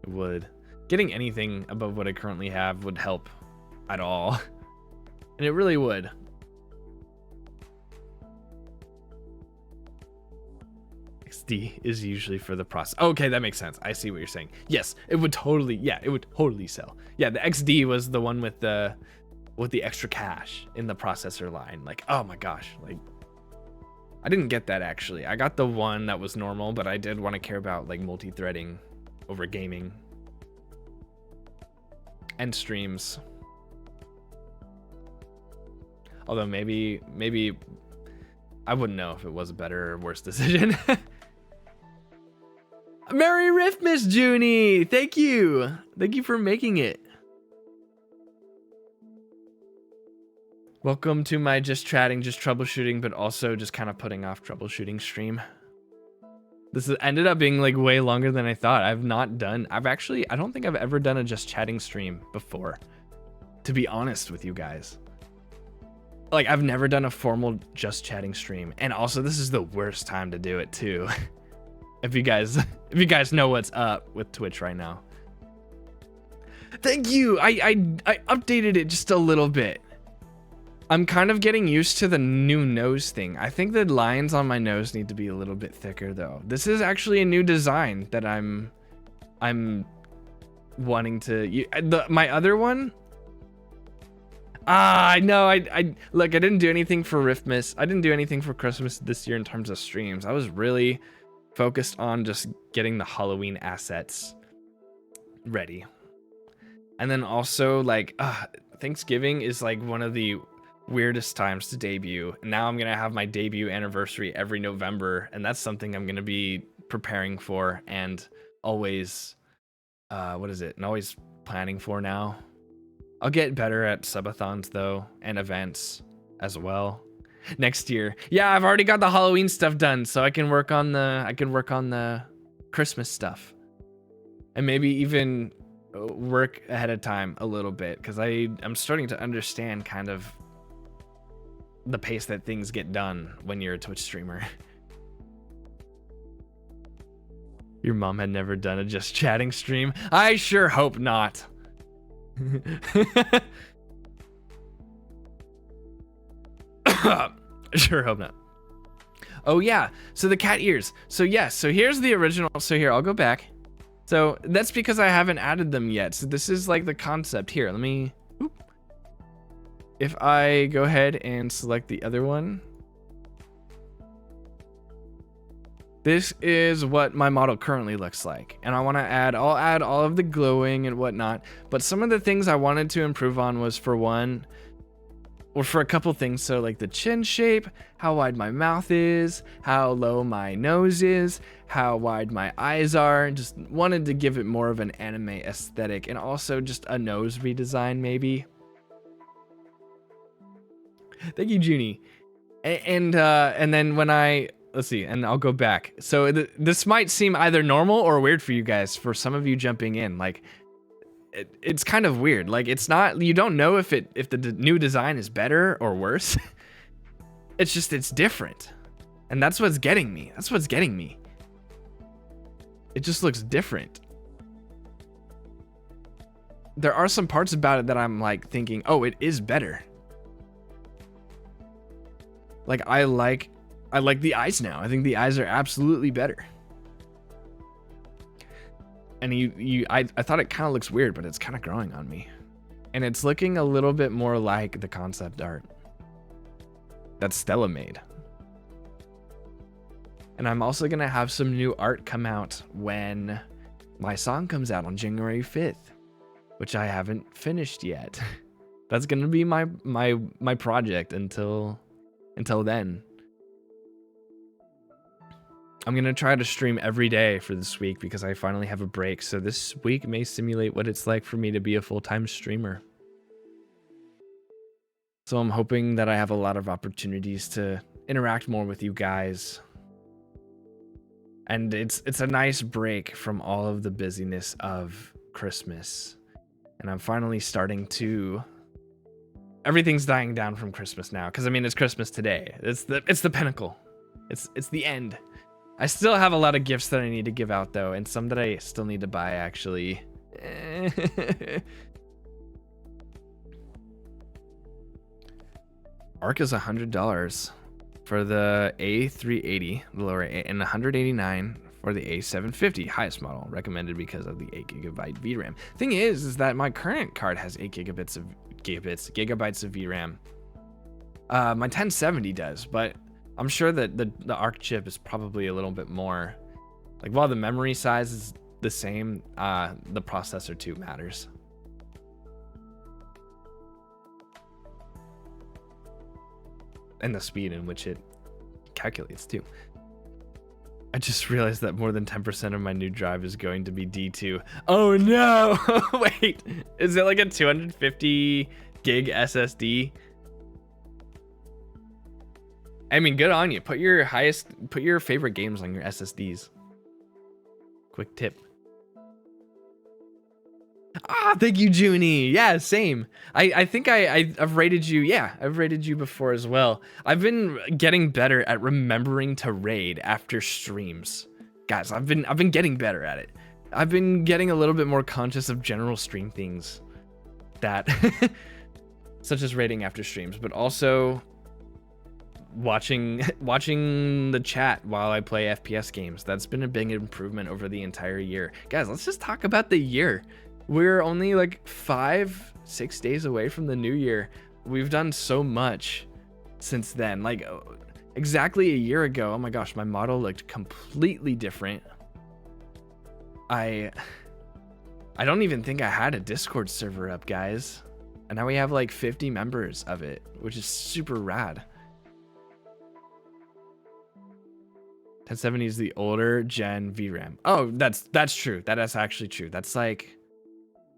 A: it would. Getting anything above what I currently have would help at all. And it really would. XD is usually for the process. Okay, that makes sense. I see what you're saying. Yes, it would totally, yeah, it would totally sell. Yeah, the XD was the one with the extra cache in the processor line. Like, oh my gosh, like, I didn't get that actually. I got the one that was normal, but I did want to care about like multi-threading over gaming and streams. Although maybe I wouldn't know if it was a better or worse decision. Merry Riff, Miss Junie! Thank you! Thank you for making it. Welcome to my just chatting, just troubleshooting, but also just kind of putting off troubleshooting stream. This has ended up being like way longer than I thought. I don't think I've ever done a just chatting stream before, to be honest with you guys. Like, I've never done a formal just chatting stream, and also this is the worst time to do it too. if you guys know what's up with Twitch right now. Thank you. I updated it just a little bit. I'm kind of getting used to the new nose thing. I think the lines on my nose need to be a little bit thicker though. This is actually a new design that I'm wanting to my other one. I know. I look, I didn't do anything for Riftmas. I didn't do anything for Christmas this year in terms of streams. I was really focused on just getting the Halloween assets ready. And then also like Thanksgiving is like one of the weirdest times to debut. Now I'm gonna have my debut anniversary every November, and that's something I'm gonna be preparing for and always and always planning for now. I'll get better at subathons though, and events as well next year. Yeah, I've already got the Halloween stuff done, so I can work on the Christmas stuff, and maybe even work ahead of time a little bit, because I'm starting to understand kind of the pace that things get done when you're a Twitch streamer. Your mom had never done a just chatting stream? I sure hope not. Sure hope not. Oh yeah, so the cat ears. So yes, so here's the original. So here, I'll go back. So that's because I haven't added them yet. So this is like the concept here. Let me, if I go ahead and select the other one, this is what my model currently looks like. And I want to I'll add all of the glowing and whatnot. But some of the things I wanted to improve on was for a couple things. So like the chin shape, how wide my mouth is, how low my nose is, how wide my eyes are. Just wanted to give it more of an anime aesthetic, and also just a nose redesign maybe. Thank you, Junie. And then when let's see, and I'll go back. So this might seem either normal or weird for you guys, for some of you jumping in. Like, it's kind of weird. Like, it's not, you don't know if the new design is better or worse. It's just, it's different. And that's what's getting me. It just looks different. There are some parts about it that I'm like thinking, oh, it is better. Like, I like the eyes now. I think the eyes are absolutely better. And I thought it kind of looks weird, but it's kind of growing on me. And it's looking a little bit more like the concept art that Stella made. And I'm also going to have some new art come out when my song comes out on January 5th, which I haven't finished yet. That's going to be my project until then. I'm going to try to stream every day for this week because I finally have a break. So this week may simulate what it's like for me to be a full-time streamer. So I'm hoping that I have a lot of opportunities to interact more with you guys. And it's a nice break from all of the busyness of Christmas. And I'm finally starting to... Everything's dying down from Christmas now. Because, I mean, it's Christmas today. It's the pinnacle. It's the end. I still have a lot of gifts that I need to give out, though, and some that I still need to buy, actually. ARC is $100 for the A380, the lower A, and $189 for the A750, highest model, recommended because of the 8GB VRAM. Thing is that my current card has 8 gigabytes of VRAM. My 1070 does, but I'm sure that the ARC chip is probably a little bit more, like, while the memory size is the same, the processor too matters. And the speed in which it calculates too. I just realized that more than 10% of my new drive is going to be D2. Oh no! Wait, is it like a 250 gig SSD? I mean, good on you. Put your favorite games on your SSDs. Quick tip. Ah, thank you, Junie. Yeah, same. I think I've rated you. Yeah, I've rated you before as well. I've been getting better at remembering to raid after streams. Guys, I've been getting better at it. I've been getting a little bit more conscious of general stream things that such as raiding after streams, but also watching the chat while I play FPS games. That's been a big improvement over the entire year. Guys, let's just talk about the year. We're only like 5-6 days away from the new year. We've done so much since then. Like, exactly a year ago, oh my gosh, my model looked completely different. I don't even think I had a Discord server up, guys. And now we have like 50 members of it, which is super rad. 1070 is the older gen VRAM. Oh, that's true. That is actually true. That's like,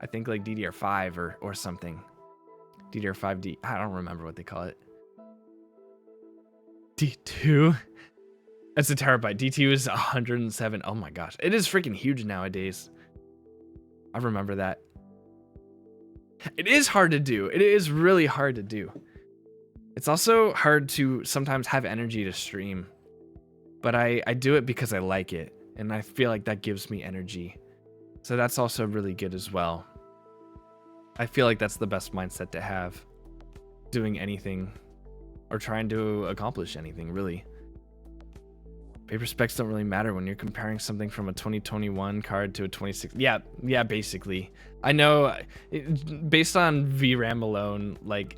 A: I think like DDR5 or something. DDR5D. I don't remember what they call it. D2. That's a terabyte. D2 is 107. Oh my gosh. It is freaking huge nowadays. I remember that. It is hard to do. It is really hard to do. It's also hard to sometimes have energy to stream. But I do it because I like it. And I feel like that gives me energy. So that's also really good as well. I feel like that's the best mindset to have. Doing anything. Or trying to accomplish anything, really. Paper specs don't really matter when you're comparing something from a 2021 card to a 26. Yeah, basically. I know, based on VRAM alone, like,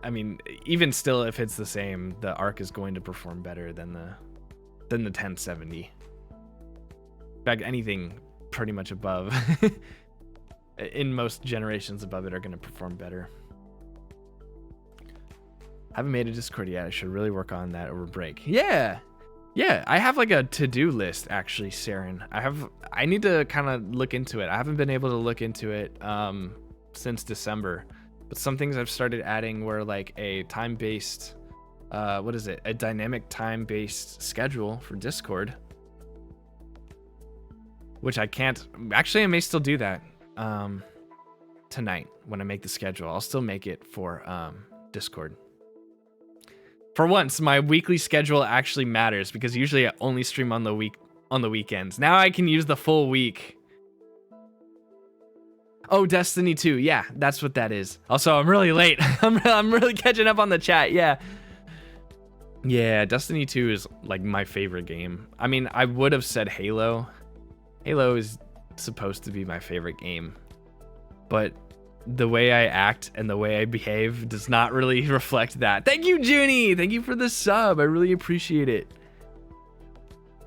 A: I mean, even still, if it's the same, the ARC is going to perform better than the 1070. In fact, anything pretty much above, in most generations above it, are going to perform better. Haven't made a Discord yet. I should really work on that over break. Yeah, I have like a to-do list actually, Saren. I need to kind of look into it. I haven't been able to look into it since December, but some things I've started adding were like a time-based, a dynamic time-based schedule for Discord, which I can't. Actually, I may still do that tonight when I make the schedule. I'll still make it for Discord. For once, my weekly schedule actually matters because usually I only stream on the weekends. Now I can use the full week. Oh, Destiny 2. Yeah, that's what that is. Also, I'm really late. I'm really catching up on the chat. Yeah, Destiny 2 is like my favorite game. I mean, I would have said Halo. Halo is supposed to be my favorite game, but the way I act and the way I behave does not really reflect that. Thank you, Junie. Thank you for the sub. I really appreciate it.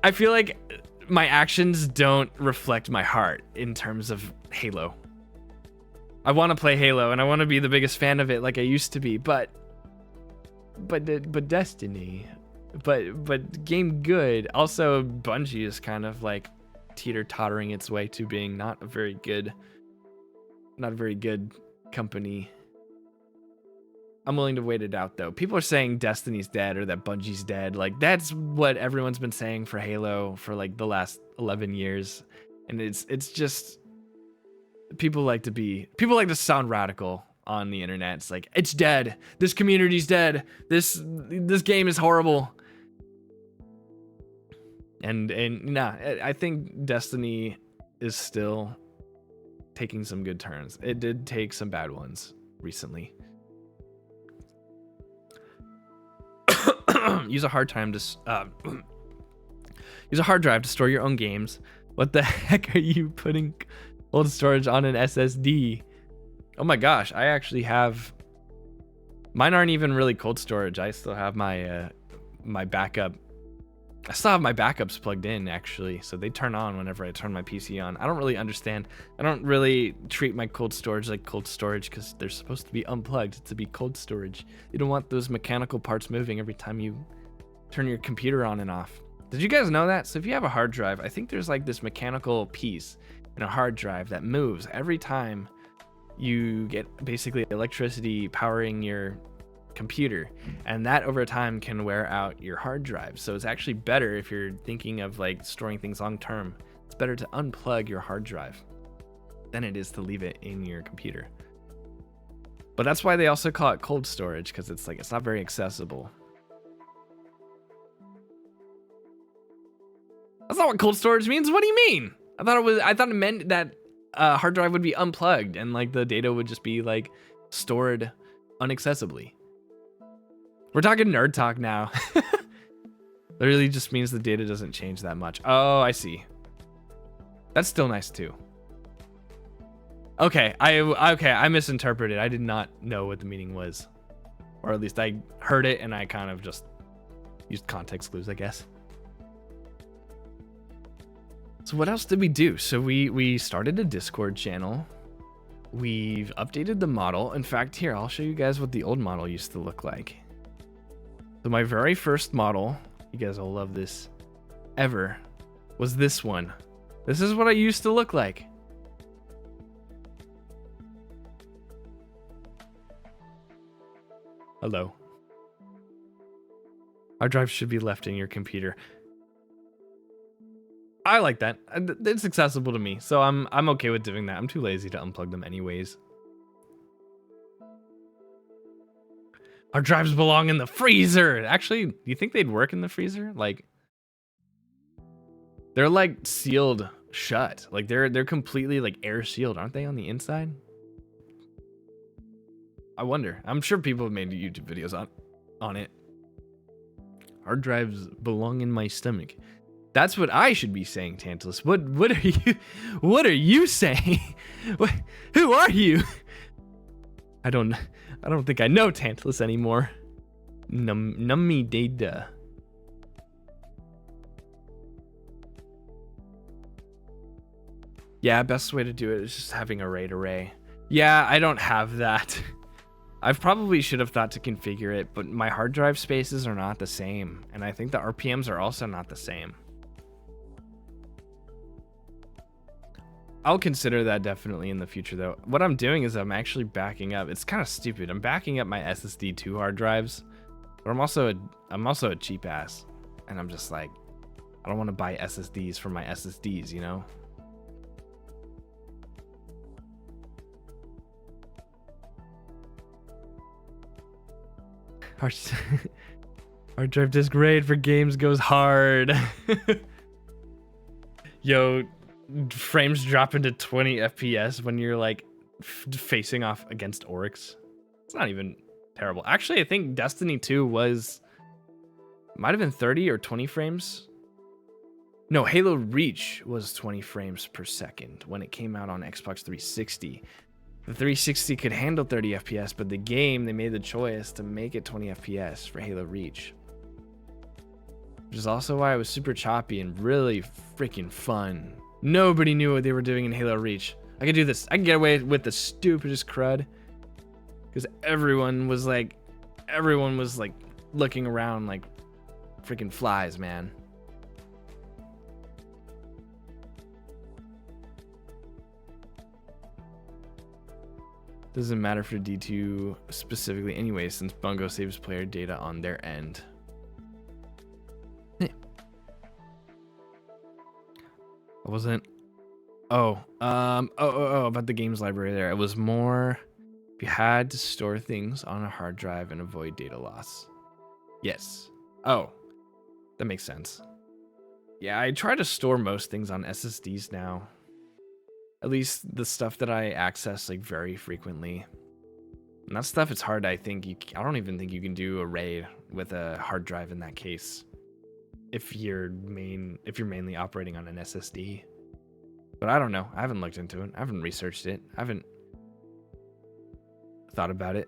A: I feel like my actions don't reflect my heart in terms of Halo. I want to play Halo and I want to be the biggest fan of it like I used to be, but Destiny, but game good. Also, Bungie is kind of like teeter-tottering its way to being not a very good company. I'm willing to wait it out though. People are saying Destiny's dead or that Bungie's dead. Like that's what everyone's been saying for Halo for like the last 11 years. And it's just people like to sound radical on the internet. It's like, it's dead. This community's dead. This game is horrible. And nah, I think Destiny is still taking some good turns. It did take some bad ones recently. Use a hard drive to store your own games. What the heck are you putting cold storage on an SSD? Oh my gosh, I actually have. Mine aren't even really cold storage. I still have my backup. I still have my backups plugged in actually, so they turn on whenever I turn my PC on. I don't really understand. I don't really treat my cold storage like cold storage because they're supposed to be unplugged to be cold storage. You don't want those mechanical parts moving every time you turn your computer on and off. Did you guys know that? So if you have a hard drive, I think there's like this mechanical piece in a hard drive that moves every time you get basically electricity powering your computer, and that over time can wear out your hard drive. So it's actually better if you're thinking of like storing things long term. It's better to unplug your hard drive than it is to leave it in your computer. But that's why they also call it cold storage, because it's like it's not very accessible. That's not what cold storage means. What do you mean? I thought it meant that hard drive would be unplugged and like the data would just be like stored unaccessibly. We're talking nerd talk now. Literally just means the data doesn't change that much. Oh, I see. That's still nice too. Okay, I misinterpreted. I did not know what the meaning was. Or at least I heard it and I kind of just used context clues, I guess. So what else did we do? So we started a Discord channel. we've updated the model. In fact, here, I'll show you guys what the old model used to look like. So my very first model, you guys will love this, ever, was this one. This is what I used to look like. Hello. Hard drive should be left in your computer. I like that. It's accessible to me, so I'm okay with doing that. I'm too lazy to unplug them anyways. Our drives belong in the freezer. Actually, do you think they'd work in the freezer? Like, they're like sealed shut. Like they're completely like air sealed, aren't they, on the inside? I wonder. I'm sure people have made YouTube videos on it. Hard drives belong in my stomach. That's what I should be saying, Tantalus. What are you saying? Who are you? I don't think I know Tantalus anymore. Nummy data. Yeah, best way to do it is just having a RAID array. Yeah, I don't have that. I probably should have thought to configure it, but my hard drive spaces are not the same, and I think the RPMs are also not the same. I'll consider that definitely in the future, though. What I'm doing is I'm actually backing up. It's kind of stupid. I'm backing up my SSD 2 hard drives, but I'm also a cheap ass, and I'm just like, I don't want to buy SSDs for my SSDs, you know? Hard drive disk RAID for games goes hard. Yo, frames drop into 20 FPS when you're like facing off against Oryx. It's not even terrible. Actually, I think Destiny 2 might have been 30 or 20 frames. No, Halo Reach was 20 frames per second when it came out on Xbox 360. The 360 could handle 30 FPS, but the game, they made the choice to make it 20 FPS for Halo Reach. Which is also why it was super choppy and really freaking fun. Nobody knew what they were doing in Halo Reach. I could do this. I can get away with the stupidest crud. Because everyone was like looking around like freaking flies, man. Doesn't matter for D2 specifically anyway, since Bungo saves player data on their end. I wasn't. About the games library there. It was more if you had to store things on a hard drive and avoid data loss. Yes. Oh, that makes sense. Yeah, I try to store most things on SSDs now. At least the stuff that I access like very frequently. And that stuff, it's hard. I don't even think you can do a RAID with a hard drive in that case. If you're mainly operating on an SSD. But I don't know. I haven't looked into it. I haven't researched it. I haven't thought about it.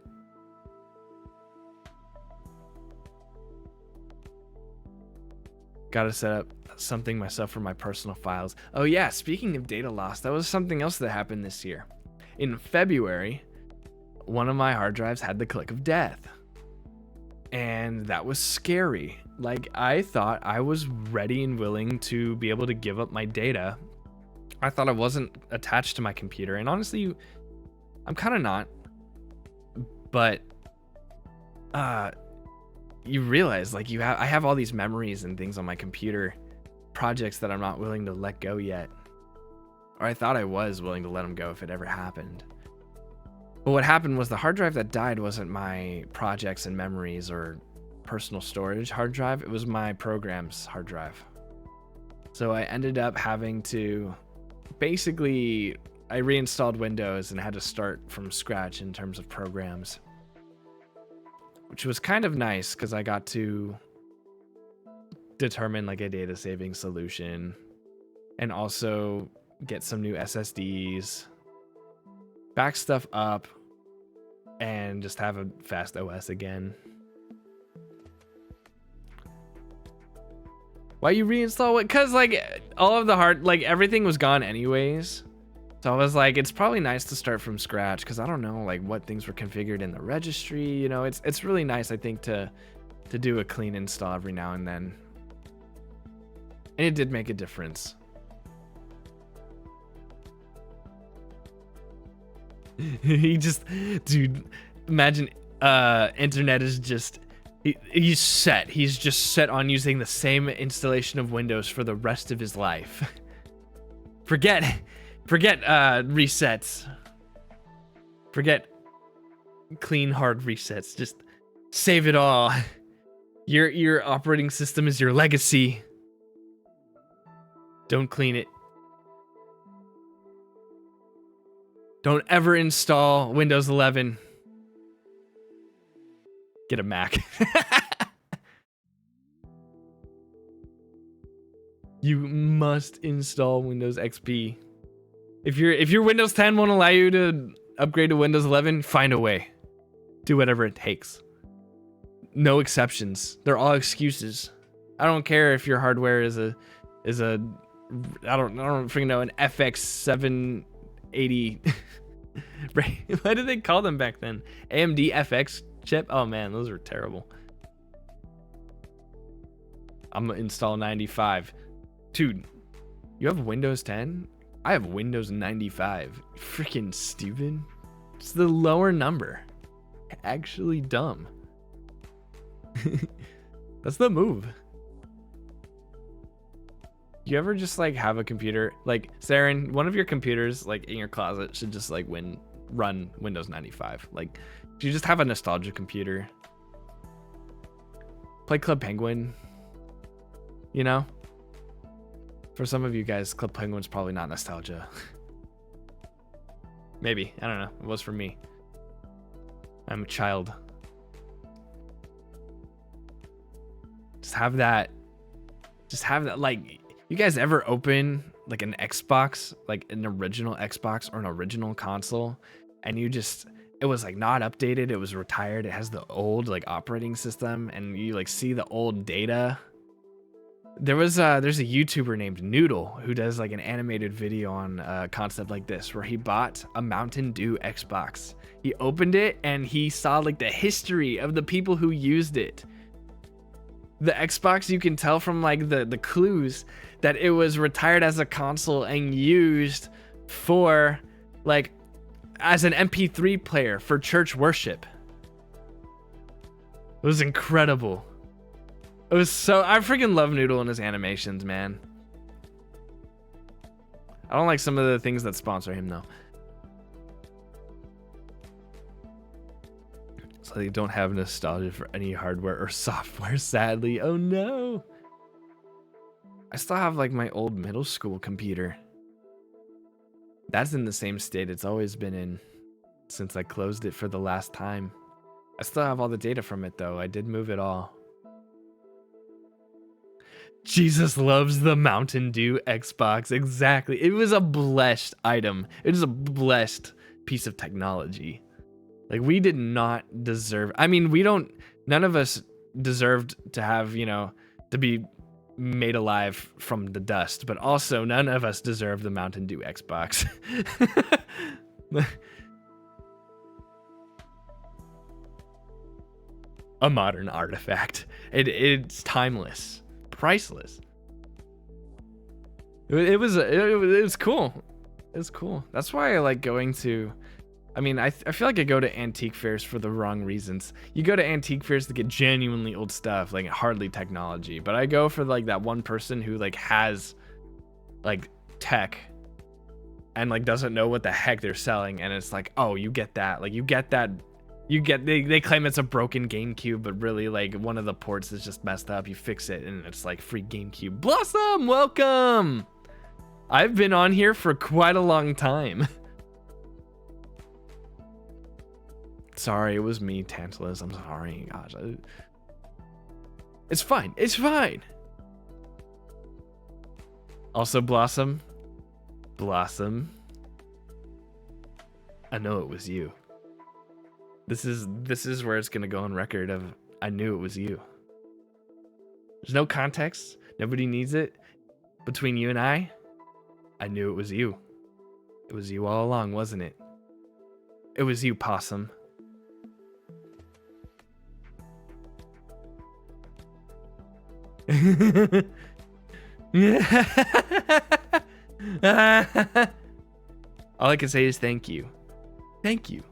A: Gotta set up something myself for my personal files. Oh yeah, speaking of data loss, that was something else that happened this year. In February, one of my hard drives had the click of death. And that was scary. Like, I thought I was ready and willing to be able to give up my data. I thought I wasn't attached to my computer, and honestly, I'm kind of not. But you realize, like, I have all these memories and things on my computer, projects that I'm not willing to let go yet. Or I thought I was willing to let them go if it ever happened. But what happened was the hard drive that died wasn't my projects and memories or personal storage hard drive. It was my programs hard drive. So I ended up having to basically, I reinstalled Windows and had to start from scratch in terms of programs, which was kind of nice because I got to determine like a data saving solution and also get some new SSDs, back stuff up, and just have a fast OS again. Why you reinstall it? Because like all of the everything was gone anyways. So I was like, it's probably nice to start from scratch because I don't know like what things were configured in the registry. You know, it's really nice I think to do a clean install every now and then. And it did make a difference. He just, dude, imagine internet is just he's just set on using the same installation of Windows for the rest of his life. forget resets, forget clean hard resets, just save it all. Your operating system is your legacy. Don't clean it. Don't ever install Windows 11. Get a Mac. You must install Windows XP. If your Windows 10 won't allow you to upgrade to Windows 11, find a way. Do whatever it takes. No exceptions. They're all excuses. I don't care if your hardware is a I don't freaking know, an FX 780. What did they call them back then? AMD FX chip? Oh man, those were terrible. I'm gonna install 95. Dude, you have Windows 10? I have Windows 95. Freaking stupid. It's the lower number. Actually dumb. That's the move. You ever just like have a computer like Saren, one of your computers like in your closet should just like run Windows 95. Like, do you just have a nostalgia computer? Play Club Penguin. You know? For some of you guys, Club Penguin's probably not nostalgia. Maybe. I don't know. It was for me. I'm a child. Just have that. Like, you guys ever open like an Xbox, like an original Xbox or an original console, and it was like not updated, it was retired, it has the old like operating system, and you like see the old data. There's a YouTuber named Noodle who does like an animated video on a concept like this, where he bought a Mountain Dew Xbox. He opened it and he saw like the history of the people who used it. The Xbox, you can tell from like the clues that it was retired as a console and used for like as an MP3 player for church worship. It was incredible. It was so, I freaking love Noodle and his animations, man. I don't like some of the things that sponsor him though. So they don't have nostalgia for any hardware or software, sadly. Oh no. I still have like my old middle school computer. That's in the same state it's always been in since I closed it for the last time. I still have all the data from it though. I did move it all. Jesus loves the Mountain Dew Xbox. Exactly. It was a blessed item. It is a blessed piece of technology. Like, we did not deserve, I mean, none of us deserved to have, you know, to be made alive from the dust, but also none of us deserve the Mountain Dew Xbox. A modern artifact. It's timeless, priceless. It was cool. It was cool. That's why I like going to, I mean, I feel like I go to antique fairs for the wrong reasons. You go to antique fairs to get genuinely old stuff, like hardly technology. But I go for like that one person who like has like tech and like doesn't know what the heck they're selling. And it's like, oh, you get that. Like you get that. They claim it's a broken GameCube, but really like one of the ports is just messed up. You fix it and it's like free GameCube. Blossom, welcome. I've been on here for quite a long time. Sorry, it was me, Tantalus. I'm sorry. Gosh, it's fine. It's fine. Also, Blossom. I know it was you. This is where it's gonna go on record of I knew it was you. There's no context. Nobody needs it. Between you and I knew it was you. It was you all along, wasn't it? It was you, Possum. All I can say is thank you. Thank you.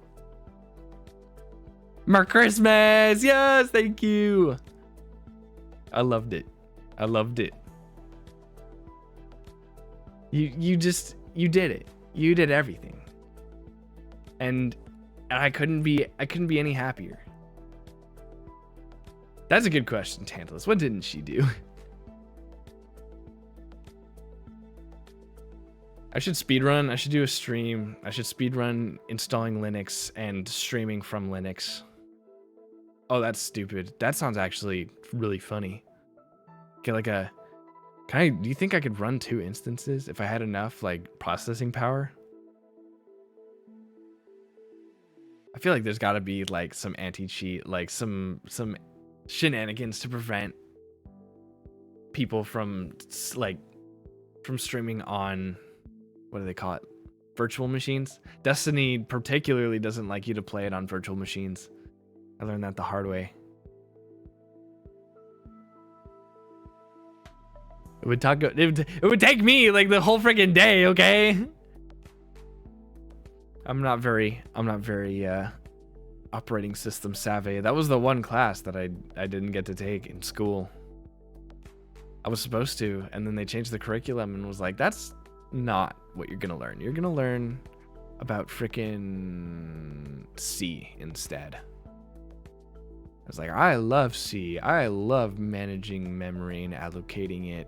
A: Merry Christmas! Yes, thank you. I loved it. I loved it. You did it. You did everything. And I couldn't be any happier. That's a good question, Tantalus. What didn't she do? I should speedrun. I should do a stream. I should speedrun installing Linux and streaming from Linux. Oh, that's stupid. That sounds actually really funny. Get like a... do you think I could run 2 instances if I had enough like processing power? I feel like there's got to be like some anti-cheat, like some shenanigans to prevent people from streaming on, what do they call it? Virtual machines. Destiny particularly doesn't like you to play it on virtual machines. I learned that the hard way. It would take me like the whole freaking day, okay? I'm not very operating system savvy. That was the one class that I didn't get to take in school. I was supposed to, and then they changed the curriculum and was like, that's not what you're gonna learn. You're gonna learn about freaking C instead. I was like, I love C. I love managing memory and allocating it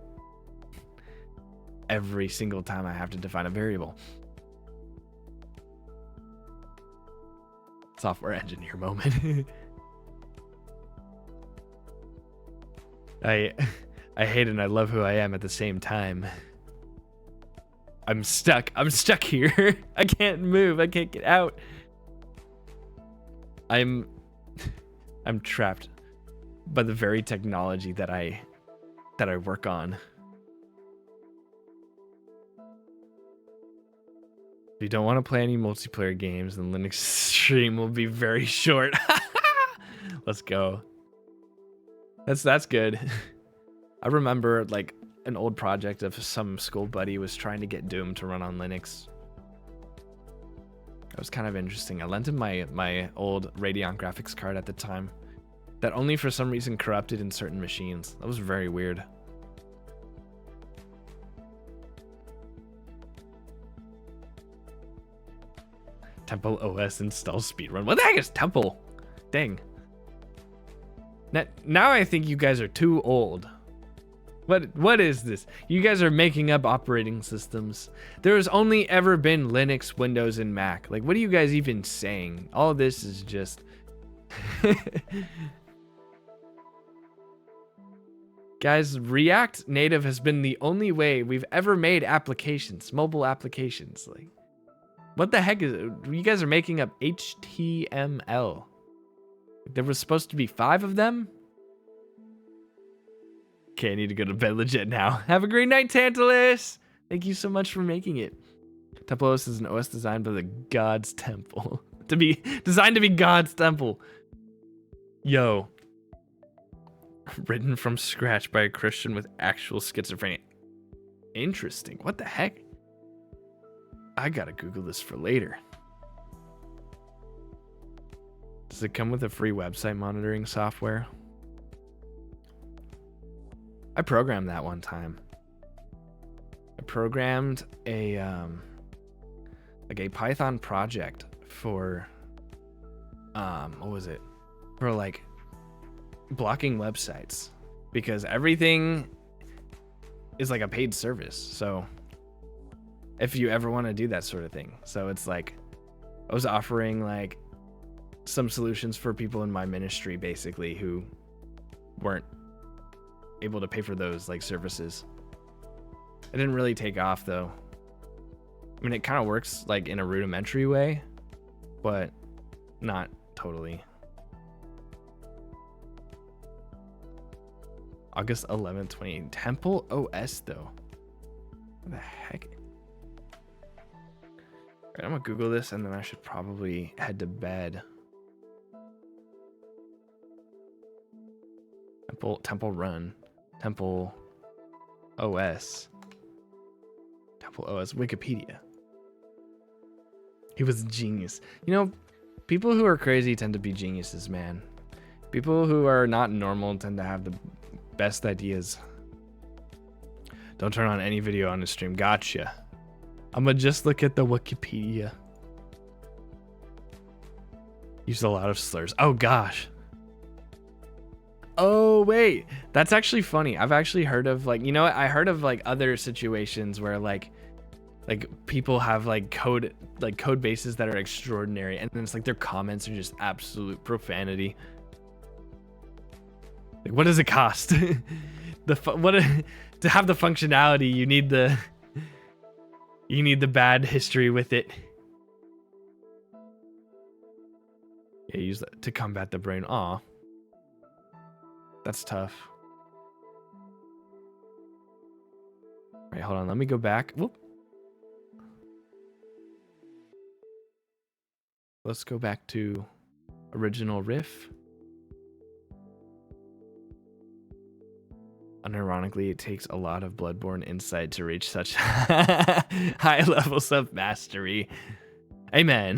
A: every single time I have to define a variable. Software engineer moment. I hate and I love who I am at the same time. I'm stuck here. I can't move. I can't get out. I'm trapped by the very technology that I work on. If you don't want to play any multiplayer games, then Linux stream will be very short. Let's go. That's good. I remember like an old project of some school buddy was trying to get Doom to run on Linux. That was kind of interesting. I lent him my old Radeon graphics card at the time that only for some reason corrupted in certain machines. That was very weird. Temple OS install speedrun. What the heck is Temple? Dang. Now I think you guys are too old. What is this? You guys are making up operating systems. There has only ever been Linux, Windows, and Mac. Like, what are you guys even saying? All this is just... Guys, React Native has been the only way we've ever made applications, mobile applications. Like, what the heck is it? You guys are making up HTML. There was supposed to be 5 of them? Okay, I need to go to bed legit now. Have a great night, Tantalus! Thank you so much for making it. Temple OS is an OS designed by the God's Temple. Designed to be God's Temple. Yo. Written from scratch by a Christian with actual schizophrenia. Interesting. What the heck? I gotta Google this for later. Does it come with a free website monitoring software? I programmed that one time. I programmed a Python project for what was it? For like blocking websites, because everything is like a paid service. So if you ever want to do that sort of thing. So it's like I was offering like some solutions for people in my ministry basically who weren't able to pay for those like services. It didn't really take off though. I mean, it kind of works like in a rudimentary way, but not totally. August 11th, 2018. Temple OS though. What the heck? Right, I'm gonna Google this and then I should probably head to bed. Temple Run. Temple OS. Temple OS. Wikipedia. He was a genius. You know, people who are crazy tend to be geniuses, man. People who are not normal tend to have the best ideas. Don't turn on any video on the stream. Gotcha. I'm gonna just look at the Wikipedia. Used a lot of slurs. Oh gosh. Oh wait, that's actually funny. I've actually heard of like, you know what? I heard of like other situations where like people have like code bases that are extraordinary, and then it's like their comments are just absolute profanity. Like, what does it cost? To have the functionality, you need the bad history with it. Yeah, use that to combat the brain. Aw. That's tough. All right, hold on. Let me go back. Whoop. Let's go back to original riff. Unironically, it takes a lot of Bloodborne insight to reach such high levels of mastery. Amen.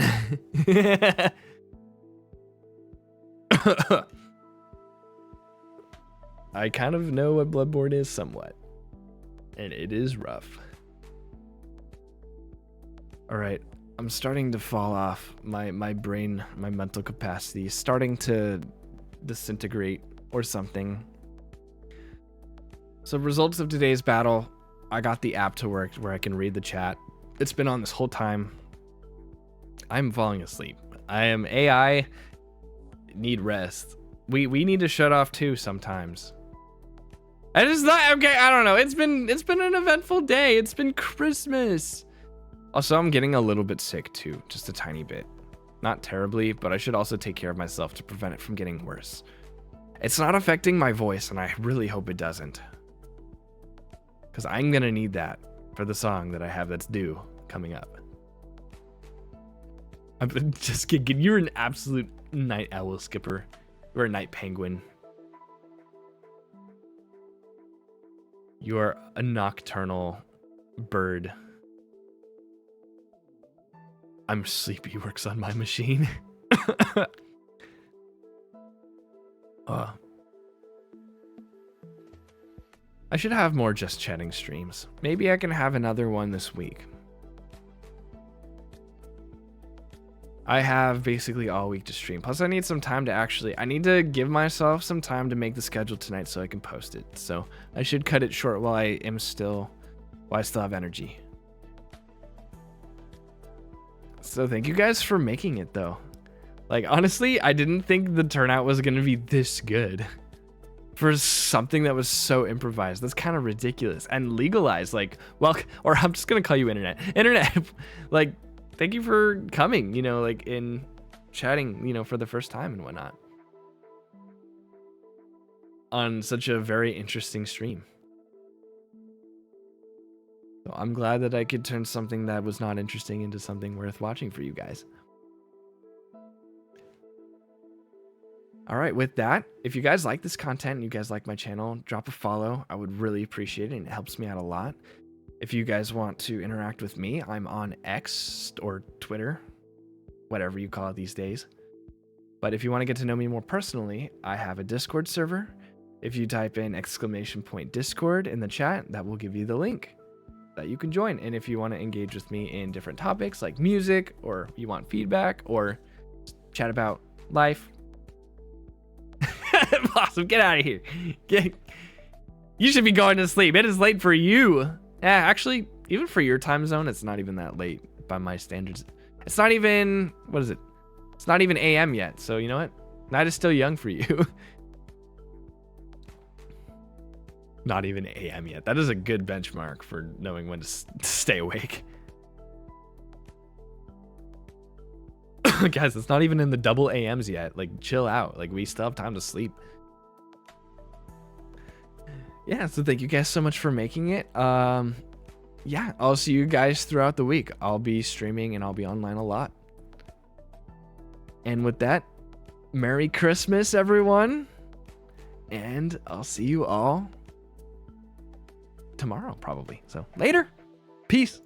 A: I kind of know what Bloodborne is somewhat, and it is rough. All right, I'm starting to fall off. My brain, my mental capacity is starting to disintegrate or something. So results of today's battle, I got the app to work where I can read the chat. It's been on this whole time. I'm falling asleep. I am AI, need rest. We need to shut off too sometimes. I just not okay. I don't know. It's been an eventful day. It's been Christmas. Also, I'm getting a little bit sick too, just a tiny bit. Not terribly, but I should also take care of myself to prevent it from getting worse. It's not affecting my voice, and I really hope it doesn't. Because I'm gonna need that for the song that I have that's due coming up. I'm just kidding. You're an absolute night owl, Skipper. You're a night penguin. You're a nocturnal bird. I'm sleepy, works on my machine. I should have more just chatting streams. Maybe I can have another one this week. I have basically all week to stream. Plus, I need some time to I need to give myself some time to make the schedule tonight so I can post it. So I should cut it short while I still have energy. So thank you guys for making it though. Like, honestly, I didn't think the turnout was going to be this good for something that was so improvised. That's kind of ridiculous and legalized. Like, well, or I'm just going to call you internet. Like, thank you for coming, like in chatting, for the first time and whatnot on such a very interesting stream. So I'm glad that I could turn something that was not interesting into something worth watching for you guys. All right, with that, if you guys like this content and you guys like my channel, drop a follow. I would really appreciate it, and it helps me out a lot. If you guys want to interact with me, I'm on X or Twitter, whatever you call it these days. But if you want to get to know me more personally, I have a Discord server. If you type in !Discord in the chat, that will give you the link that you can join. And if you want to engage with me in different topics like music, or you want feedback, or chat about life. Awesome, get out of here. You should be going to sleep. It is late for you. Yeah, actually, even for your time zone, it's not even that late by my standards. It's not even, what is it? It's not even AM yet. So you know what? Night is still young for you. Not even AM yet. That is a good benchmark for knowing when to stay awake. Guys, it's not even in the double AMs yet. Like, chill out. Like, we still have time to sleep. Yeah, so thank you guys so much for making it. yeah, I'll see you guys throughout the week. I'll be streaming and I'll be online a lot. And with that, Merry Christmas, everyone. And I'll see you all tomorrow, probably. So later. Peace.